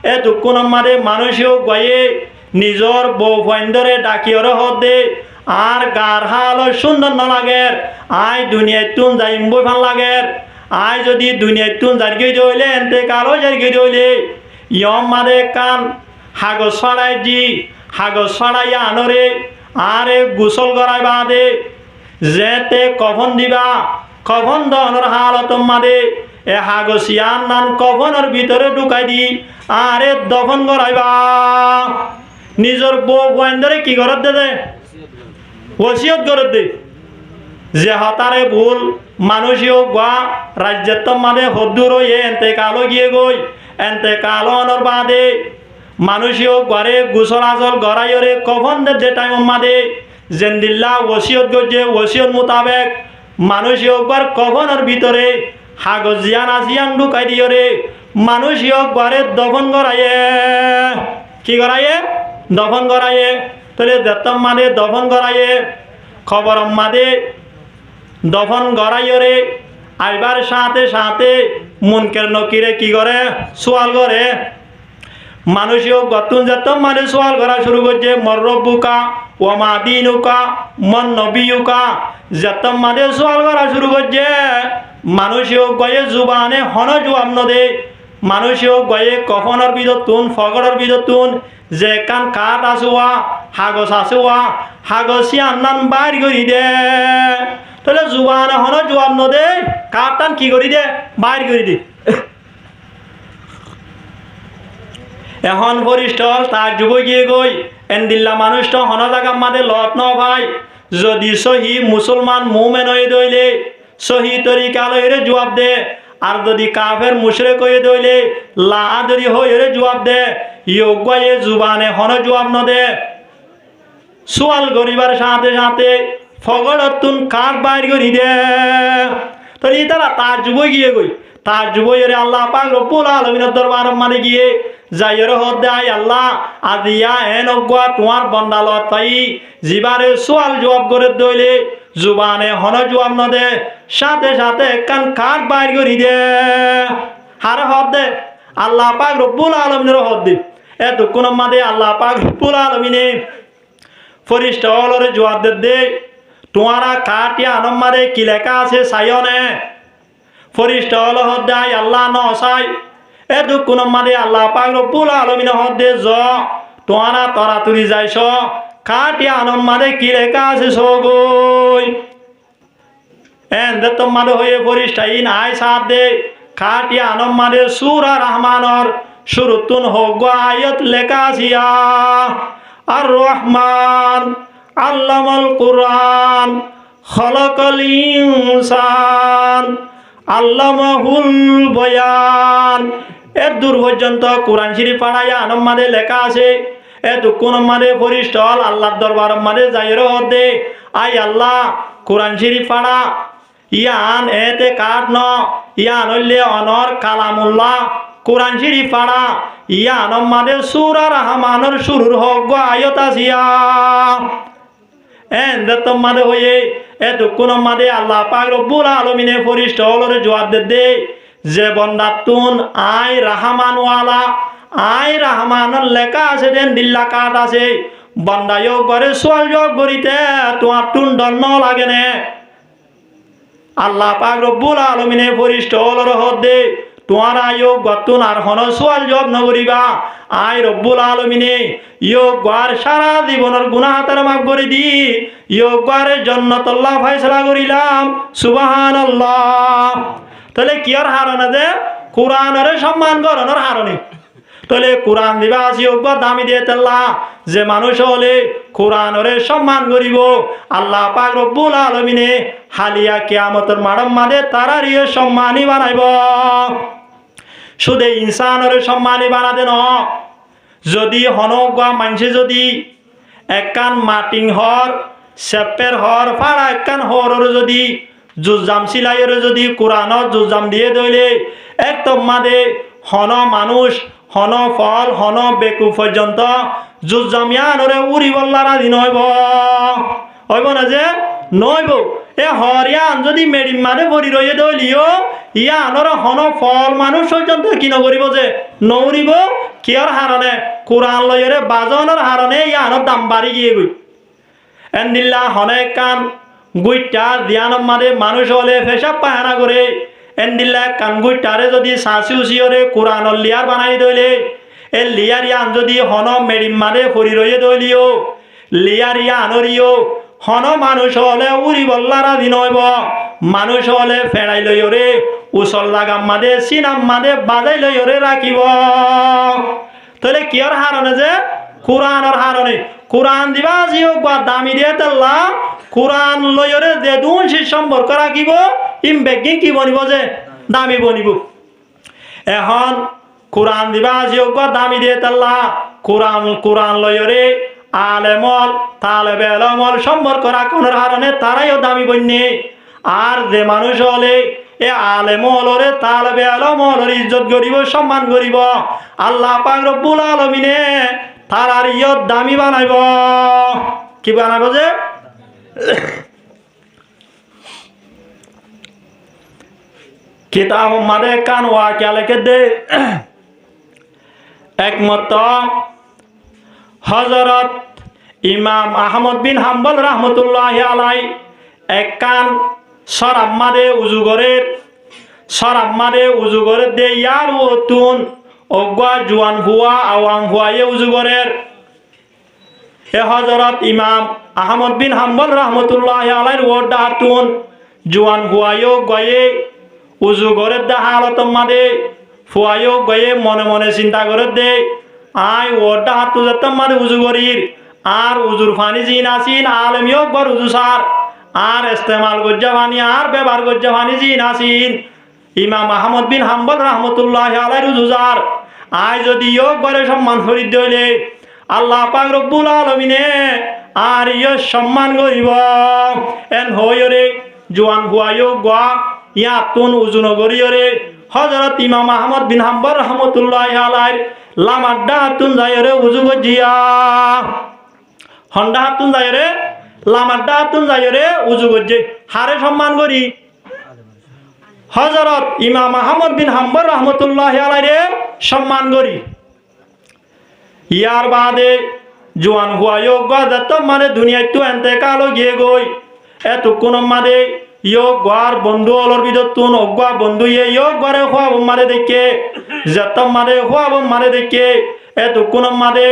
এ দুঃখন মাদে মানুষও গয়ে নিজর বউ ফন্দরে ডাকিয়র হদ দে আর গার হাল সুন্দর ন লাগের আই দুনিয়ায় তুন যাইম বই ভাল লাগের আই যদি দুনিয়ায় তুন জারগি দইলে এনতে কালো জারগি দইলে ইয়ম মাদে কান হাগজ ফাড়াই দি হাগজ ফাড়াইয়া আনরে আরে গোসল করাই বাদে যেতে কফন দিবা কফন দহনের হালত মাদে এ হাগসিয়ান নান কফনের ভিতরে ঢুকাই দি আরে দফন করাইবা নিজর বউ বন্ধরে কি করত দে ওসিয়ত করত দে যে হতারে ভুল মানুষও গা রাজ্যত মাদে হদ্দুর হয়ে এনতে কালো গিয়ে গই এনতে কালো অনর বাদে মানুষও ঘরে গোসল আজল গড়াইরে কফন দে টাইম মাদে জেন্দিল্লা ওসিয়ত গজে ওসিয়ত মোতাবেক মানুষও ঘর কফনের ভিতরে হাগজিয়ান আসিয়ান ঢুকাই দিয়রে মানুষও ঘরে দফন করাইয়ে কি করাইয়ে দফন করাইয়ে তাহলে দেতম মাদে দফন করাইয়ে খবর মাদে দফন করাইরে আইবার সাথে সাথে মুনকের নকিরে কি করে সোয়াল করে মানুষও গতুন যেতম মানে সোয়াল করা শুরু করছে মর্রবুকা ওমা দিনুকা মন নবিউকা যেতম মানে সোয়াল করা শুরু করছে মানুষও গয়ে জুবানে হন জবাব নদে মানুষও গয়ে কফনের বিদতুন ফগড়ের বিদতুন যে কান কাঠ আসুয়া হাগস আসুয়া হাগসি আন্নান বাইর করি দে তাহলে জুবানে হন জবাব নদে কাঠ টান কি করি দে বাইর করি দে এখন বরিষ্ঠ তার যুব গিয়ে গই এনদিল্লা মানুষটা হন জায়গা মাদে লত ন ভাই যদি সহি মুসলমান মুমেন হয়ে দইলে সহি তরিকা লইরে জবাব দে আর যদি কাফের মুশরিক হয়ে দইলে লা আদরি হয়ে জবাব দে ইয়োগ্যয়ে জুবানে হন জবাব ন দে সোয়াল গরিবার সাথে সাথে ফগড়তুন কাঠ বাইর করি দে তো তারা তার যুব গিয়ে গই তার যুবরে আল্লাহ পাক রব্বুল আলামিনের দরবার মানে গিয়ে যাইর হদে আই আল্লাহ আদিয়া এন অজ্ঞা তোমার বন্দালত পাই জিবারে সোয়াল জবাব করে দইলে জুবানে হন জবাব ন দে সাথে সাথে কান কাঠ বাইর করি দে হার হদ দে আল্লাহ পাক রব্বুল আলামিনের হদ দে এত কোন মাদে আল্লাহ পাক রব্বুল আলামিনে ফরিস্তা হলরে জবাব দে তোমারা কাটিয়া আনম মারে কি লেখা আছে সাইনে ফরিস্তা হল হদ আই আল্লাহ ন সাই এ দুঃখ মাদে আল্লাহ পাক রব্বুল আলামিন হদে জ তোয়ারা তরাতুরি যাইছ কাটিয়া আনম মাদে কি লেখা আছে সগই এন দে তোমাদে হয়ে ফরিস্তা ইন আই সাথ দে কাটিয়া আনম মাদে সূরা রহমানর শুরুতুন হগ আয়াত লেখা আসিয়া আর রহমান আল্লামাল কুরআন খলাকাল ইনসান আল্লামাহুল বয়ান। এর দূর পর্যন্ত কোরআন শরীফ পড়াইয়া আনম্মাদে লেখা আছে। এতক্ষণ আমাদের পরিষ্টল আল্লাহর দরবার আমাদের যাইর দে আই আল্লাহ কোরআন শরীফ পড়া ইয়ান এতে কাট ন ইয়ান হইলে অনর কালামুল্লাহ কোরআন শরীফ পড়া ইয়ান আমাদের সূরা রহমানের শুরুর হোক গো আয়াত আসিয়া এন্দ মাদে হয়ে এতক্ষণ আমাদের আল্লাহ পাক রব্বুল আলামিনে পরিষ্টলরে জবাব দে যে বন্দাতুন আই রহমান ওয়ালা আই রহমানের লেখা আছে দেন দিল্লা কাট আছে বন্দায় ঘরে সোয়াল জব করিতে তোমার টুন দন্ন লাগে নে আল্লাহ পাক রব্বুল আলামিনে পরিষ্টলর হদে তোমার আয়ো গতুন আর হন সোয়াল জব নগরিবা আই রব্বুল আলামিনে ইয়ো গার সারা জীবনের গুনাহ তার মাফ করে দি ইয়ো গারের জান্নাত আল্লাহ ফয়সালা করিলাম সুবহানাল্লাহ। তাহলে কি আর হারানা যে কোরআনের সম্মান করানোর হারণে তাহলে কোরআন দিবা আসিয়োগ্য দামি দিয়ে তেল্লা যে মানুষ হলে কোরআনরে সম্মান করিব আল্লাহ পাক রব্বুল আলামিনে হালিয়া কিয়ামতের মাড়ম মাদে তারার ইয়ে সম্মানী বানাইব। শুধু ইনসানরে সম্মানী বানাতে ন যদি হনগা মানুষে যদি একখান মাটিং হর সেপের হর ফাড়া একখান হরর যদি জুজাম সিলাইয়ের যদি কোরআনত জুজাম দিয়ে দইলে একদম মাদে হন মানুষ হন ফল হন বেকু পর্যন্ত জুজামিয়ানরে উড়ি বল্লারা দিন হইব না যে নইব এ হরিয়ান যদি মেডিম মানে ভরি রয়ে দলিও ইয়ানর হন ফল মানুষ পর্যন্ত কি নকরিব যে নৌরিব কিয়র হারণে কোরআন লয়রে বাজনের হারণে ইয়ানর দাম বাড়ি গিয়ে গই এন্দিল্লা হনে কান গুইটা ধ্যান মাদে মানুষ হলে ফেসাব পায়না করে এন্দিল্লা কানগুই টারে যদি সাঁচি উচিয়রে কোরআন লিয়ার বানাই দইলে এ লিয়ার ইয়ান যদি হন মেডিম মানে ফরি রয়ে দইলিও লিয়ার ইয়ানরিও হন মানুষ হলে উড়ি বল্লারা দিন হইব মানুষ হলে ফেড়াই লইরে উসল লাগাম মাদে সিনাম মাদে বাজাই লইরে রাখিব। তাহলে কিয়র হারণে যে কোরআনের হারণে কোরআন দিবা জিও বা দামি দিয়ে তেল্লা কোরআন লইরে যে দুন সে সম্পর্ক রাখিব ইম বেগিং কি বনিব যে দামি বনিব। এখন কোরআন দিবা জিও বা দামি দিয়ে তেল্লা কোরআন লইরে আলেমল তালেবে আলমল সম্পর্ক রাখনের হারণে তারাইও দামি বন্যে আর যে মানুষ হলে এ আলেমলরে তালেবে আলমলর ইজ্জত করিব সম্মান করিব আল্লাহ পাক রব্বুল আলামিনে তারার ইয়ত দামি বানাইব। কি বানাইব যে কিতাব মাদে কান ওয়াকিয়া লেখে দে একমত হযরত ইমাম আহমদ বিন হাম্বল রহমতুল্লাহ আলাই এক কান সরাম্মাদে উজুগরের দে ইয়ার ওতুন অজ্ঞা জুয়ান ভুয়া আওয়াম ভুয়ায়ে উজুগরের এ হযরত ইমাম আহমদ বিন হাম্বল রহমতুল্লাহ আলাইর ওর দাতুন জুয়ান ভুয়ায়ো গয়ে উজুগরের দা হালত মাদে ফুয়ায়ো গয়ে মনে মনে চিন্তা করে দে আই ওরটা হাত তুজাতাম মাদে উজুগরির আর উজুর ফানি জিন আসিন আলমিও বর উজু সার আর ইস্তেমাল গজ্জা ফানি আর ব্যবহার গজ্জা ফানি জিন আসিন ইমাম আহমদ বিন হাম্বল রহমতুল্লাহ আলাইহির উজুজার আই যদি ইয়োগ বরে সম্মান করি দইলে আল্লাহ পাক রব্বুল আলামিনে আর ইয় সম্মান করিব এন হইরে জোয়ান ভুয়ায়ো গা ইয়া তুন উজুন গরিয়রে হযরত ইমাম আহমদ বিন হাম্বল রহমতুল্লাহ আলাইহির লামাড্ডা তুন যায়রে উজু গজিয়া হন্ডা হাতুন যায়রে লামাড্ডা হাতুন যায়রে উজু গজে হারে সম্মান করি হযরত ইমাম আহমদ বিন হাম্বল রহমতুল্লাহ আলাইহিরে সম্মান করি। ইয়ার বাদে জোয়ান হুয়ায়ো গদত মানে দুনিয়ায় তো এন্তেকাল গিয়ে গই এতক্ষণ মাদে ইয়ো গার বন্ধু অলর ভিতর তুন অজ্ঞা বন্ধু ইয়ো গরে হওয়া মারে দেখে যত মারে হওয়া মারে দেখে এতক্ষণ মাদে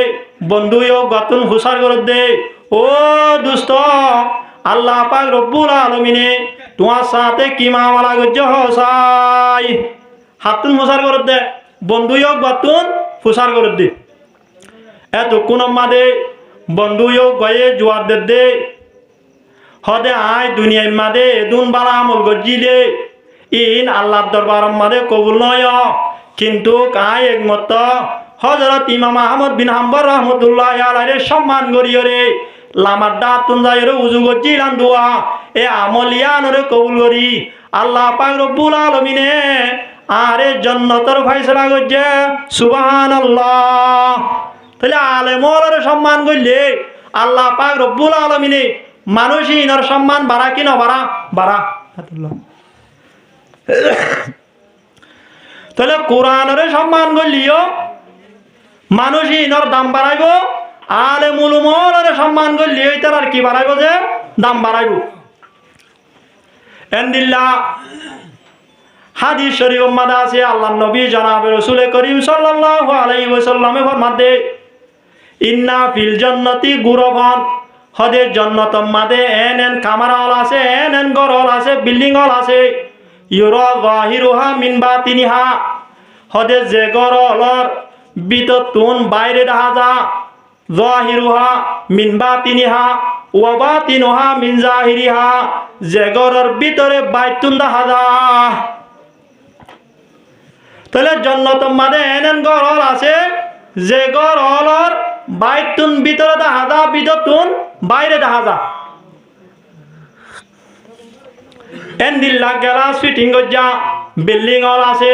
বন্ধু ইয়ো গতুন হুসার করে দে ও দুস্ত আল্লাহ পাক রব্বুল আলামিনে তোমার সাথে কি মামলা গজ্জ হসাই হাতুন হুসার করে দে বন্ধু ইয়ো গতুন হুসার করে দে এতক্ষণ মাদে বন্ধু ইয়ো গয়ে জোয়ার দে হদে আয় দুনিয়ার মাদে এদুন বালা আমল গজিলে ইন আল্লাহর দরবার মাদে কবুল নয় কিন্তু আয় একমত হযরত ইমাম আহমদ বিন হাম্বল রাহমাতুল্লাহ আলাইহির সম্মান করিয়রে লামার দাঁত তুনজায়রে উজু গজিলান দোয়া এ আমলিয়ানরে কবুল করি আল্লাহ পাক রব্বুল আলামিনে আরে জান্নাতের ফয়সালা করছে সুবহানাল্লাহ। তাহলে আলেমরে সম্মান করলে আল্লাহ পাক রব্বুল আলামিনে মানুষইনর সম্মান বাড়া কি না বাড়া বাড়া। তাহলে কোরআনরে সম্মান করলিও মানুষইনর দাম বাড়াইব, আলেমুল উমরে সম্মান করলিও এটার আর কি বাড়াইব যে দাম বাড়াইব। এন্দিল্লাহ হাদিস শরীফ মাদা আছে আল্লাহর নবী জনাবে রাসূল করিম সাল্লাল্লাহু আলাইহি ওয়াসাল্লামে ফরমাতে ইন্না ফিল জান্নাতি গুরফান হদে জান্নাত মাদে এন কামারা হল আছে এন ঘর হল আছে বিল্ডিং হল আছে ইউরা যাহিরুহা মিন বাতিনিহা হদে যে ঘর হলর বিততুন বাইরে দেখা যা যাহিরুহা মিন বাতিনিহা ওয়া বাতিনুহা মিন যাহিরিহা যে ঘরের ভিতরে বাইতুন দেখা যা। তাহলে জান্নাত মাদে এন ঘর হল আছে যে ঘর হলর বাইতুন ভিতরে দেখা যা বিততুন বাইরে দেখা যা। এন্দিল্লা গ্লাস ফিটিং গজ্জা বিল্ডিং হল আছে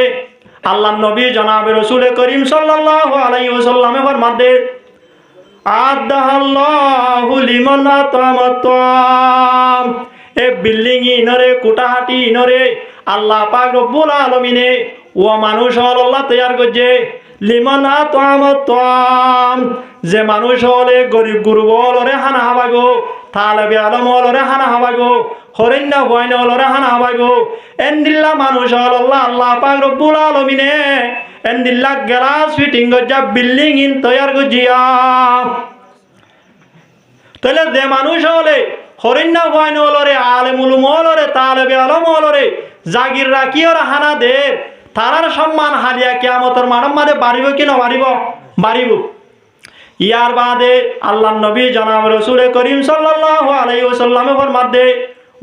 আল্লাহর নবী জনাবে রাসূল করিম সাল্লাল্লাহু আলাইহি ওয়াসাল্লামে ফরমাতে আদাল্লাহু লিমান আতামাতাম এ বিল্ডিং ইনরে কুটাহাটি ইনরে আল্লাহ পাক রব্বুল আলামিনে ও মানুষ আল্লাহ তৈয়ার করছে লিমান আতামাতাম যে মানুষ হলে গরিব গুরুবলরে হানা হাবাইব তালেবে আলম হলরে হানা হাবাইব হরিণ্য বয়ন হলরে হানা হাবাইব এন্দিল্লা মানুষ আল্লাহ আল্লাহ পাক রব্বুল আলামিনে এন্দিল্লা গ্লাস ফিটিং গজ্জা বিল্ডিং ইন তৈয়ার গজিয়া। তাহলে যে মানুষ হলে হরিণ্য বয়ন হলরে আলেমুল হলরে তালেবে আলম হলরে জাগির রাখিওর হানা দে তারার সম্মান হারিয়া কিয়ামতের মানব মাঝে বাড়িব কি না বাড়িব বাড়িব। ইয়ার বাদে আল্লাহর নবী জনাব রাসূল করিম সাল্লাল্লাহু আলাইহি ওয়াসাল্লামে ফরমাতে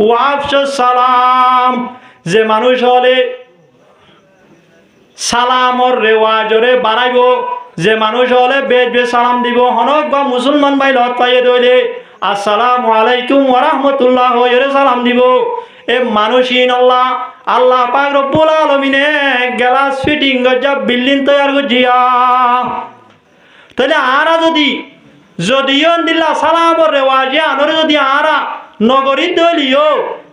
ওয়াফশুস সালাম যে মানুষ হলে সালামর রেওয়াজরে বাড়াইব যে মানুষ হলে বেশ বেশ সালাম দিব হনক বা মুসলমান ভাই লত পাইয়ে দইলে আসসালামু আলাইকুম ওয়া রাহমাতুল্লাহ এরে সালাম দিব এ মানুষইন আল্লাহ আল্লাহ পাক রব্বুল আলামিনে গ্লাস ফিটিং গজ্জা বিল্ডিং তৈয়ার গজিয়া। তাহলে আরা যদিও দিল্লা সালামর রেওয়াজে আনরে যদি আরা নগরী দলিও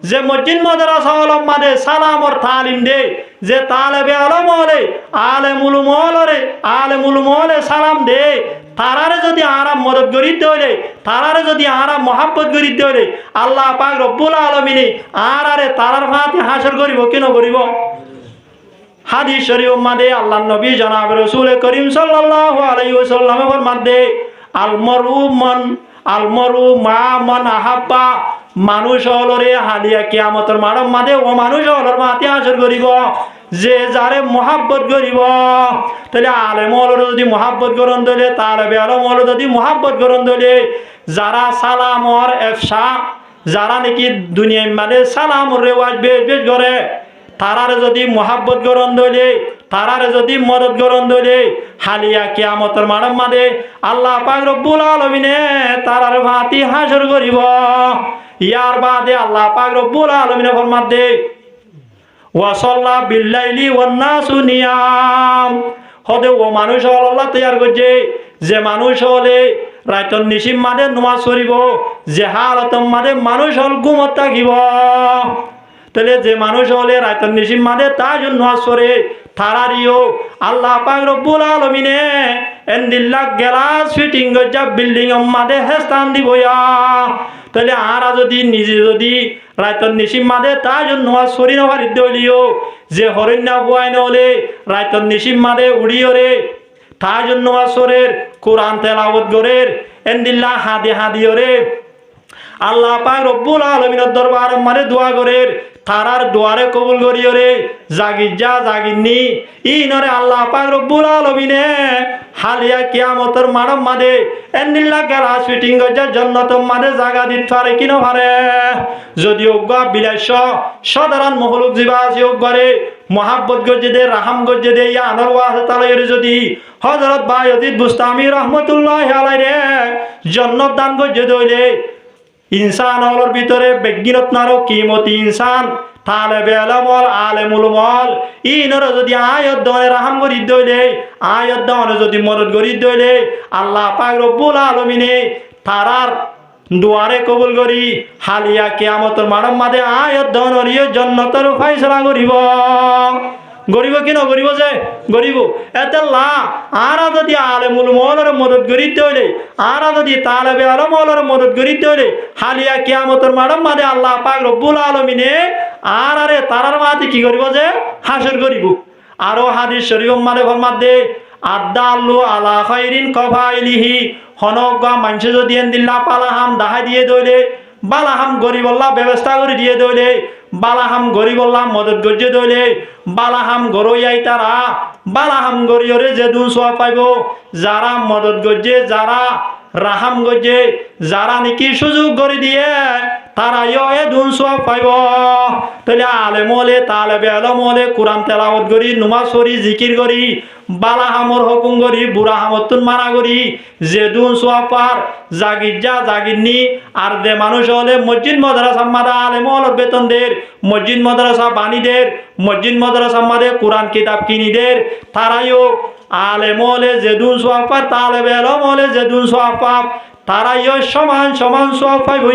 যে মসজিদ মাদ্রাসা আলম মাদে সালামর তালিম দে যে তালেবে আলম হলে আলেমুল মহলে সালাম দে তারারে যদি আরা মদত করিতে হইলে তারারে যদি আরা মহাব্বত করিতে হইলে আল্লাহ পাক রব্বুল আলামিনে আরারে তারার ফাতে হাসর করিব কেন করিব। হাদিস শরীফ মাদে আল্লাহর নবী জনাব রাসূল করিম সাল্লাল্লাহু আলাইহি ওয়াসাল্লামে ফরমাতে আলমরু মা মান আহাব্বা মানুষ হলরে হালিয়া কিয়ামতের মানব মাদে ও মানুষ হলর মাতে হাসর করিব যে যারে মহাব্বত করিব। তাহলে আলেম হলরে যদি মহাব্বত করন দলে তালেবে আলম হল যদি মহাব্বত করন দলে যারা সালামর এফসা যারা নাকি দুনিয়ার মাঝে সালামর রেওয়াজ বেশ বেশ করে তারারে যদি মহাব্বত করন দলে তারারে যদি মদত করন দলে হালিয়া কিয়ামতের মানব মাদে আল্লাহ পাক রব্বুল আলামিনে তারার ভাতি হাসর করিব। ইয়ার বাদে আল্লাহ পাক রব্বুল আলামিনে ফরমাতে ওয়াসাল্লা বিল্লাইলি ওয়ান নাসু নিয়াম হদে ও মানুষ আল্লাহ তৈয়ার করছে যে মানুষ হলে রাইতন নিশিম মাদে নামাজ পড়িব যে হালতম মাদে মানুষ হল ঘুমত থাকিব। তাহলে যে মানুষ হলে রাইতন নিশিম মাদে তার জন্য নামাজ পড়ে তারারিও আল্লাহ পাক রব্বুল আলামিনে এন্দিল্লা গ্লাস ফিটিং গজ্জা বিল্ডিং মাদে হেস্তান দিবয়া। তাহলে আরা যদি নিজে যদি রাইতন নিশিম মাদে তার জন্য নামাজ পড়ি না পারিতে হইলিও যে হরিণ্য বুয়াইন হলে রাইতন নিশিম মাদে উড়িও রে তার জন্য নামাজ পড়ের কোরআন তেলাওয়াত করের এন্দিল্লা হাদিও রে আল্লাহ পাক রব্বুল আলামিনের দরবার মানে দোয়া করে তারার দোয়ারে কবুল করিও রে জাগির যা জাগিরনি ইনরে আল্লাহ পাক রব্বুল আলামিনে হালিয়া কিয়ামতের মানব মাদে এন্দিল্লা গেলা ফিটিং গজা জান্নাত মাদে জাগা দিত পারে কিনো পারে যদি অজ্ঞা বিলাস সাধারণ মহলুক জীবাসী অজ্ঞারে মোহাব্বত গজ্জে দে রাহাম গজ্জে দে ইয়া আনার ওয়াজ তালাইর যদি হযরত বায়জিদ বুস্তামি রহমাতুল্লাহ আলাইহি জান্নাত দান গজ্জে দইলে ইনসান হলোর ভিতরে বেগিনত নারো কিমতি ইনসান তালেবে আলমল আলেমুল মল ইনর যদি আয়াত দনে রাহাম করি দইলে আয়াত দনে যদি মদদ করি দইলে আল্লাহ পাক রব্বুল আলামিনে তারার দুয়ারে কবুল করি হালিয়া কিয়ামতের মানব মাদে আয়াত দনরিয় জান্নাতের ফয়সালা করিব গরিব কি না গরিব যে গরিব এতে লা আরা যদি আলেমুল মৌলার মদত করিতে হইলে আরা যদি তালেবে আলম মৌলার মদত করিতে হইলে হালিয়া কিয়ামতের মানব মাদে আল্লাহ পাক রব্বুল আলামিনে আর আরে তারার মাটি কি করিব যে হাসর করিব আরো হাদিস শরীফ মানে ফরমাদে আদাল্লু আলা খাইরিন কফাইলিহি হনগা মানুষ যদি এন্দিল্লা পালাহাম দাহাই দিয়ে দইলে বালাহাম গরিবল্লাহ ব্যবস্থা করে দিয়ে দইলে বালাহাম গরিবল্লাহ মদত গজ্জে দইলে বালাহাম গরইয়াই তারা বালাহাম গরিয়রে যে দুন সোয়া পাইব যারা মদত গজ্জে যারা রাহাম গজ্জে যারা নাকি সুযোগ করে দিয়ে তারা এ দুন সোয়া পাইব তাহলে আলেমলে তালেবে আলমলে কোরআন তেলাওয়াত করি নুমাজ করি জিকির করি বালাহামর হুকুম করি বুড়া হামতুন মানা করি যে দুন সোয়া পার জাগির যা জাগিরনি আর দে মানুষ হলে মসজিদ মাদ্রাসা মাদা আলেমলের বেতন দের মসজিদ মাদ্রাসা বাণীদের মসজিদ মাদ্রাসা মাদে কোরআন কিতাব কিনিদের তারাইও আলেমলে যে দুন সোয়া পার তালেবে আলমলে যে দুন সোয়া পাপ তারাইও সমান সমান সোয়া পাইব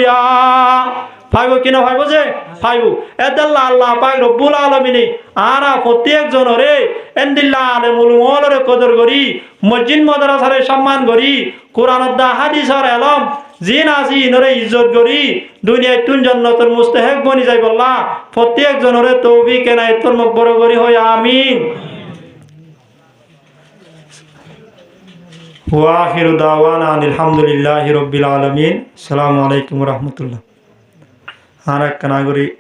ফাইব কিনা ফাইব যে ফাইব এদাল্লাহ আল্লাহ পাক রব্বুল আলামিনে আরা প্রত্যেক জনরে এন্দিল্লাহ আলেমুল মৌলরে কদর করি মসজিদ মাদ্রাসারে সম্মান করি কোরআনের দা হাদিসের আলম জিন আসি নরে ইজ্জত করি দুনিয়ায় তুন জান্নাতের মুস্তাহিক বনি যাই বল্লাহ প্রত্যেক জনরে তৌফিক এনায়েতর মকবর করি হয় আমিন ওয়া আখিরু দাওয়ানা আলহামদুলিল্লাহি রাব্বিল আলামিন আসসালামু আলাইকুম ওয়া রাহমাতুল্লাহ আর এক নাগরিক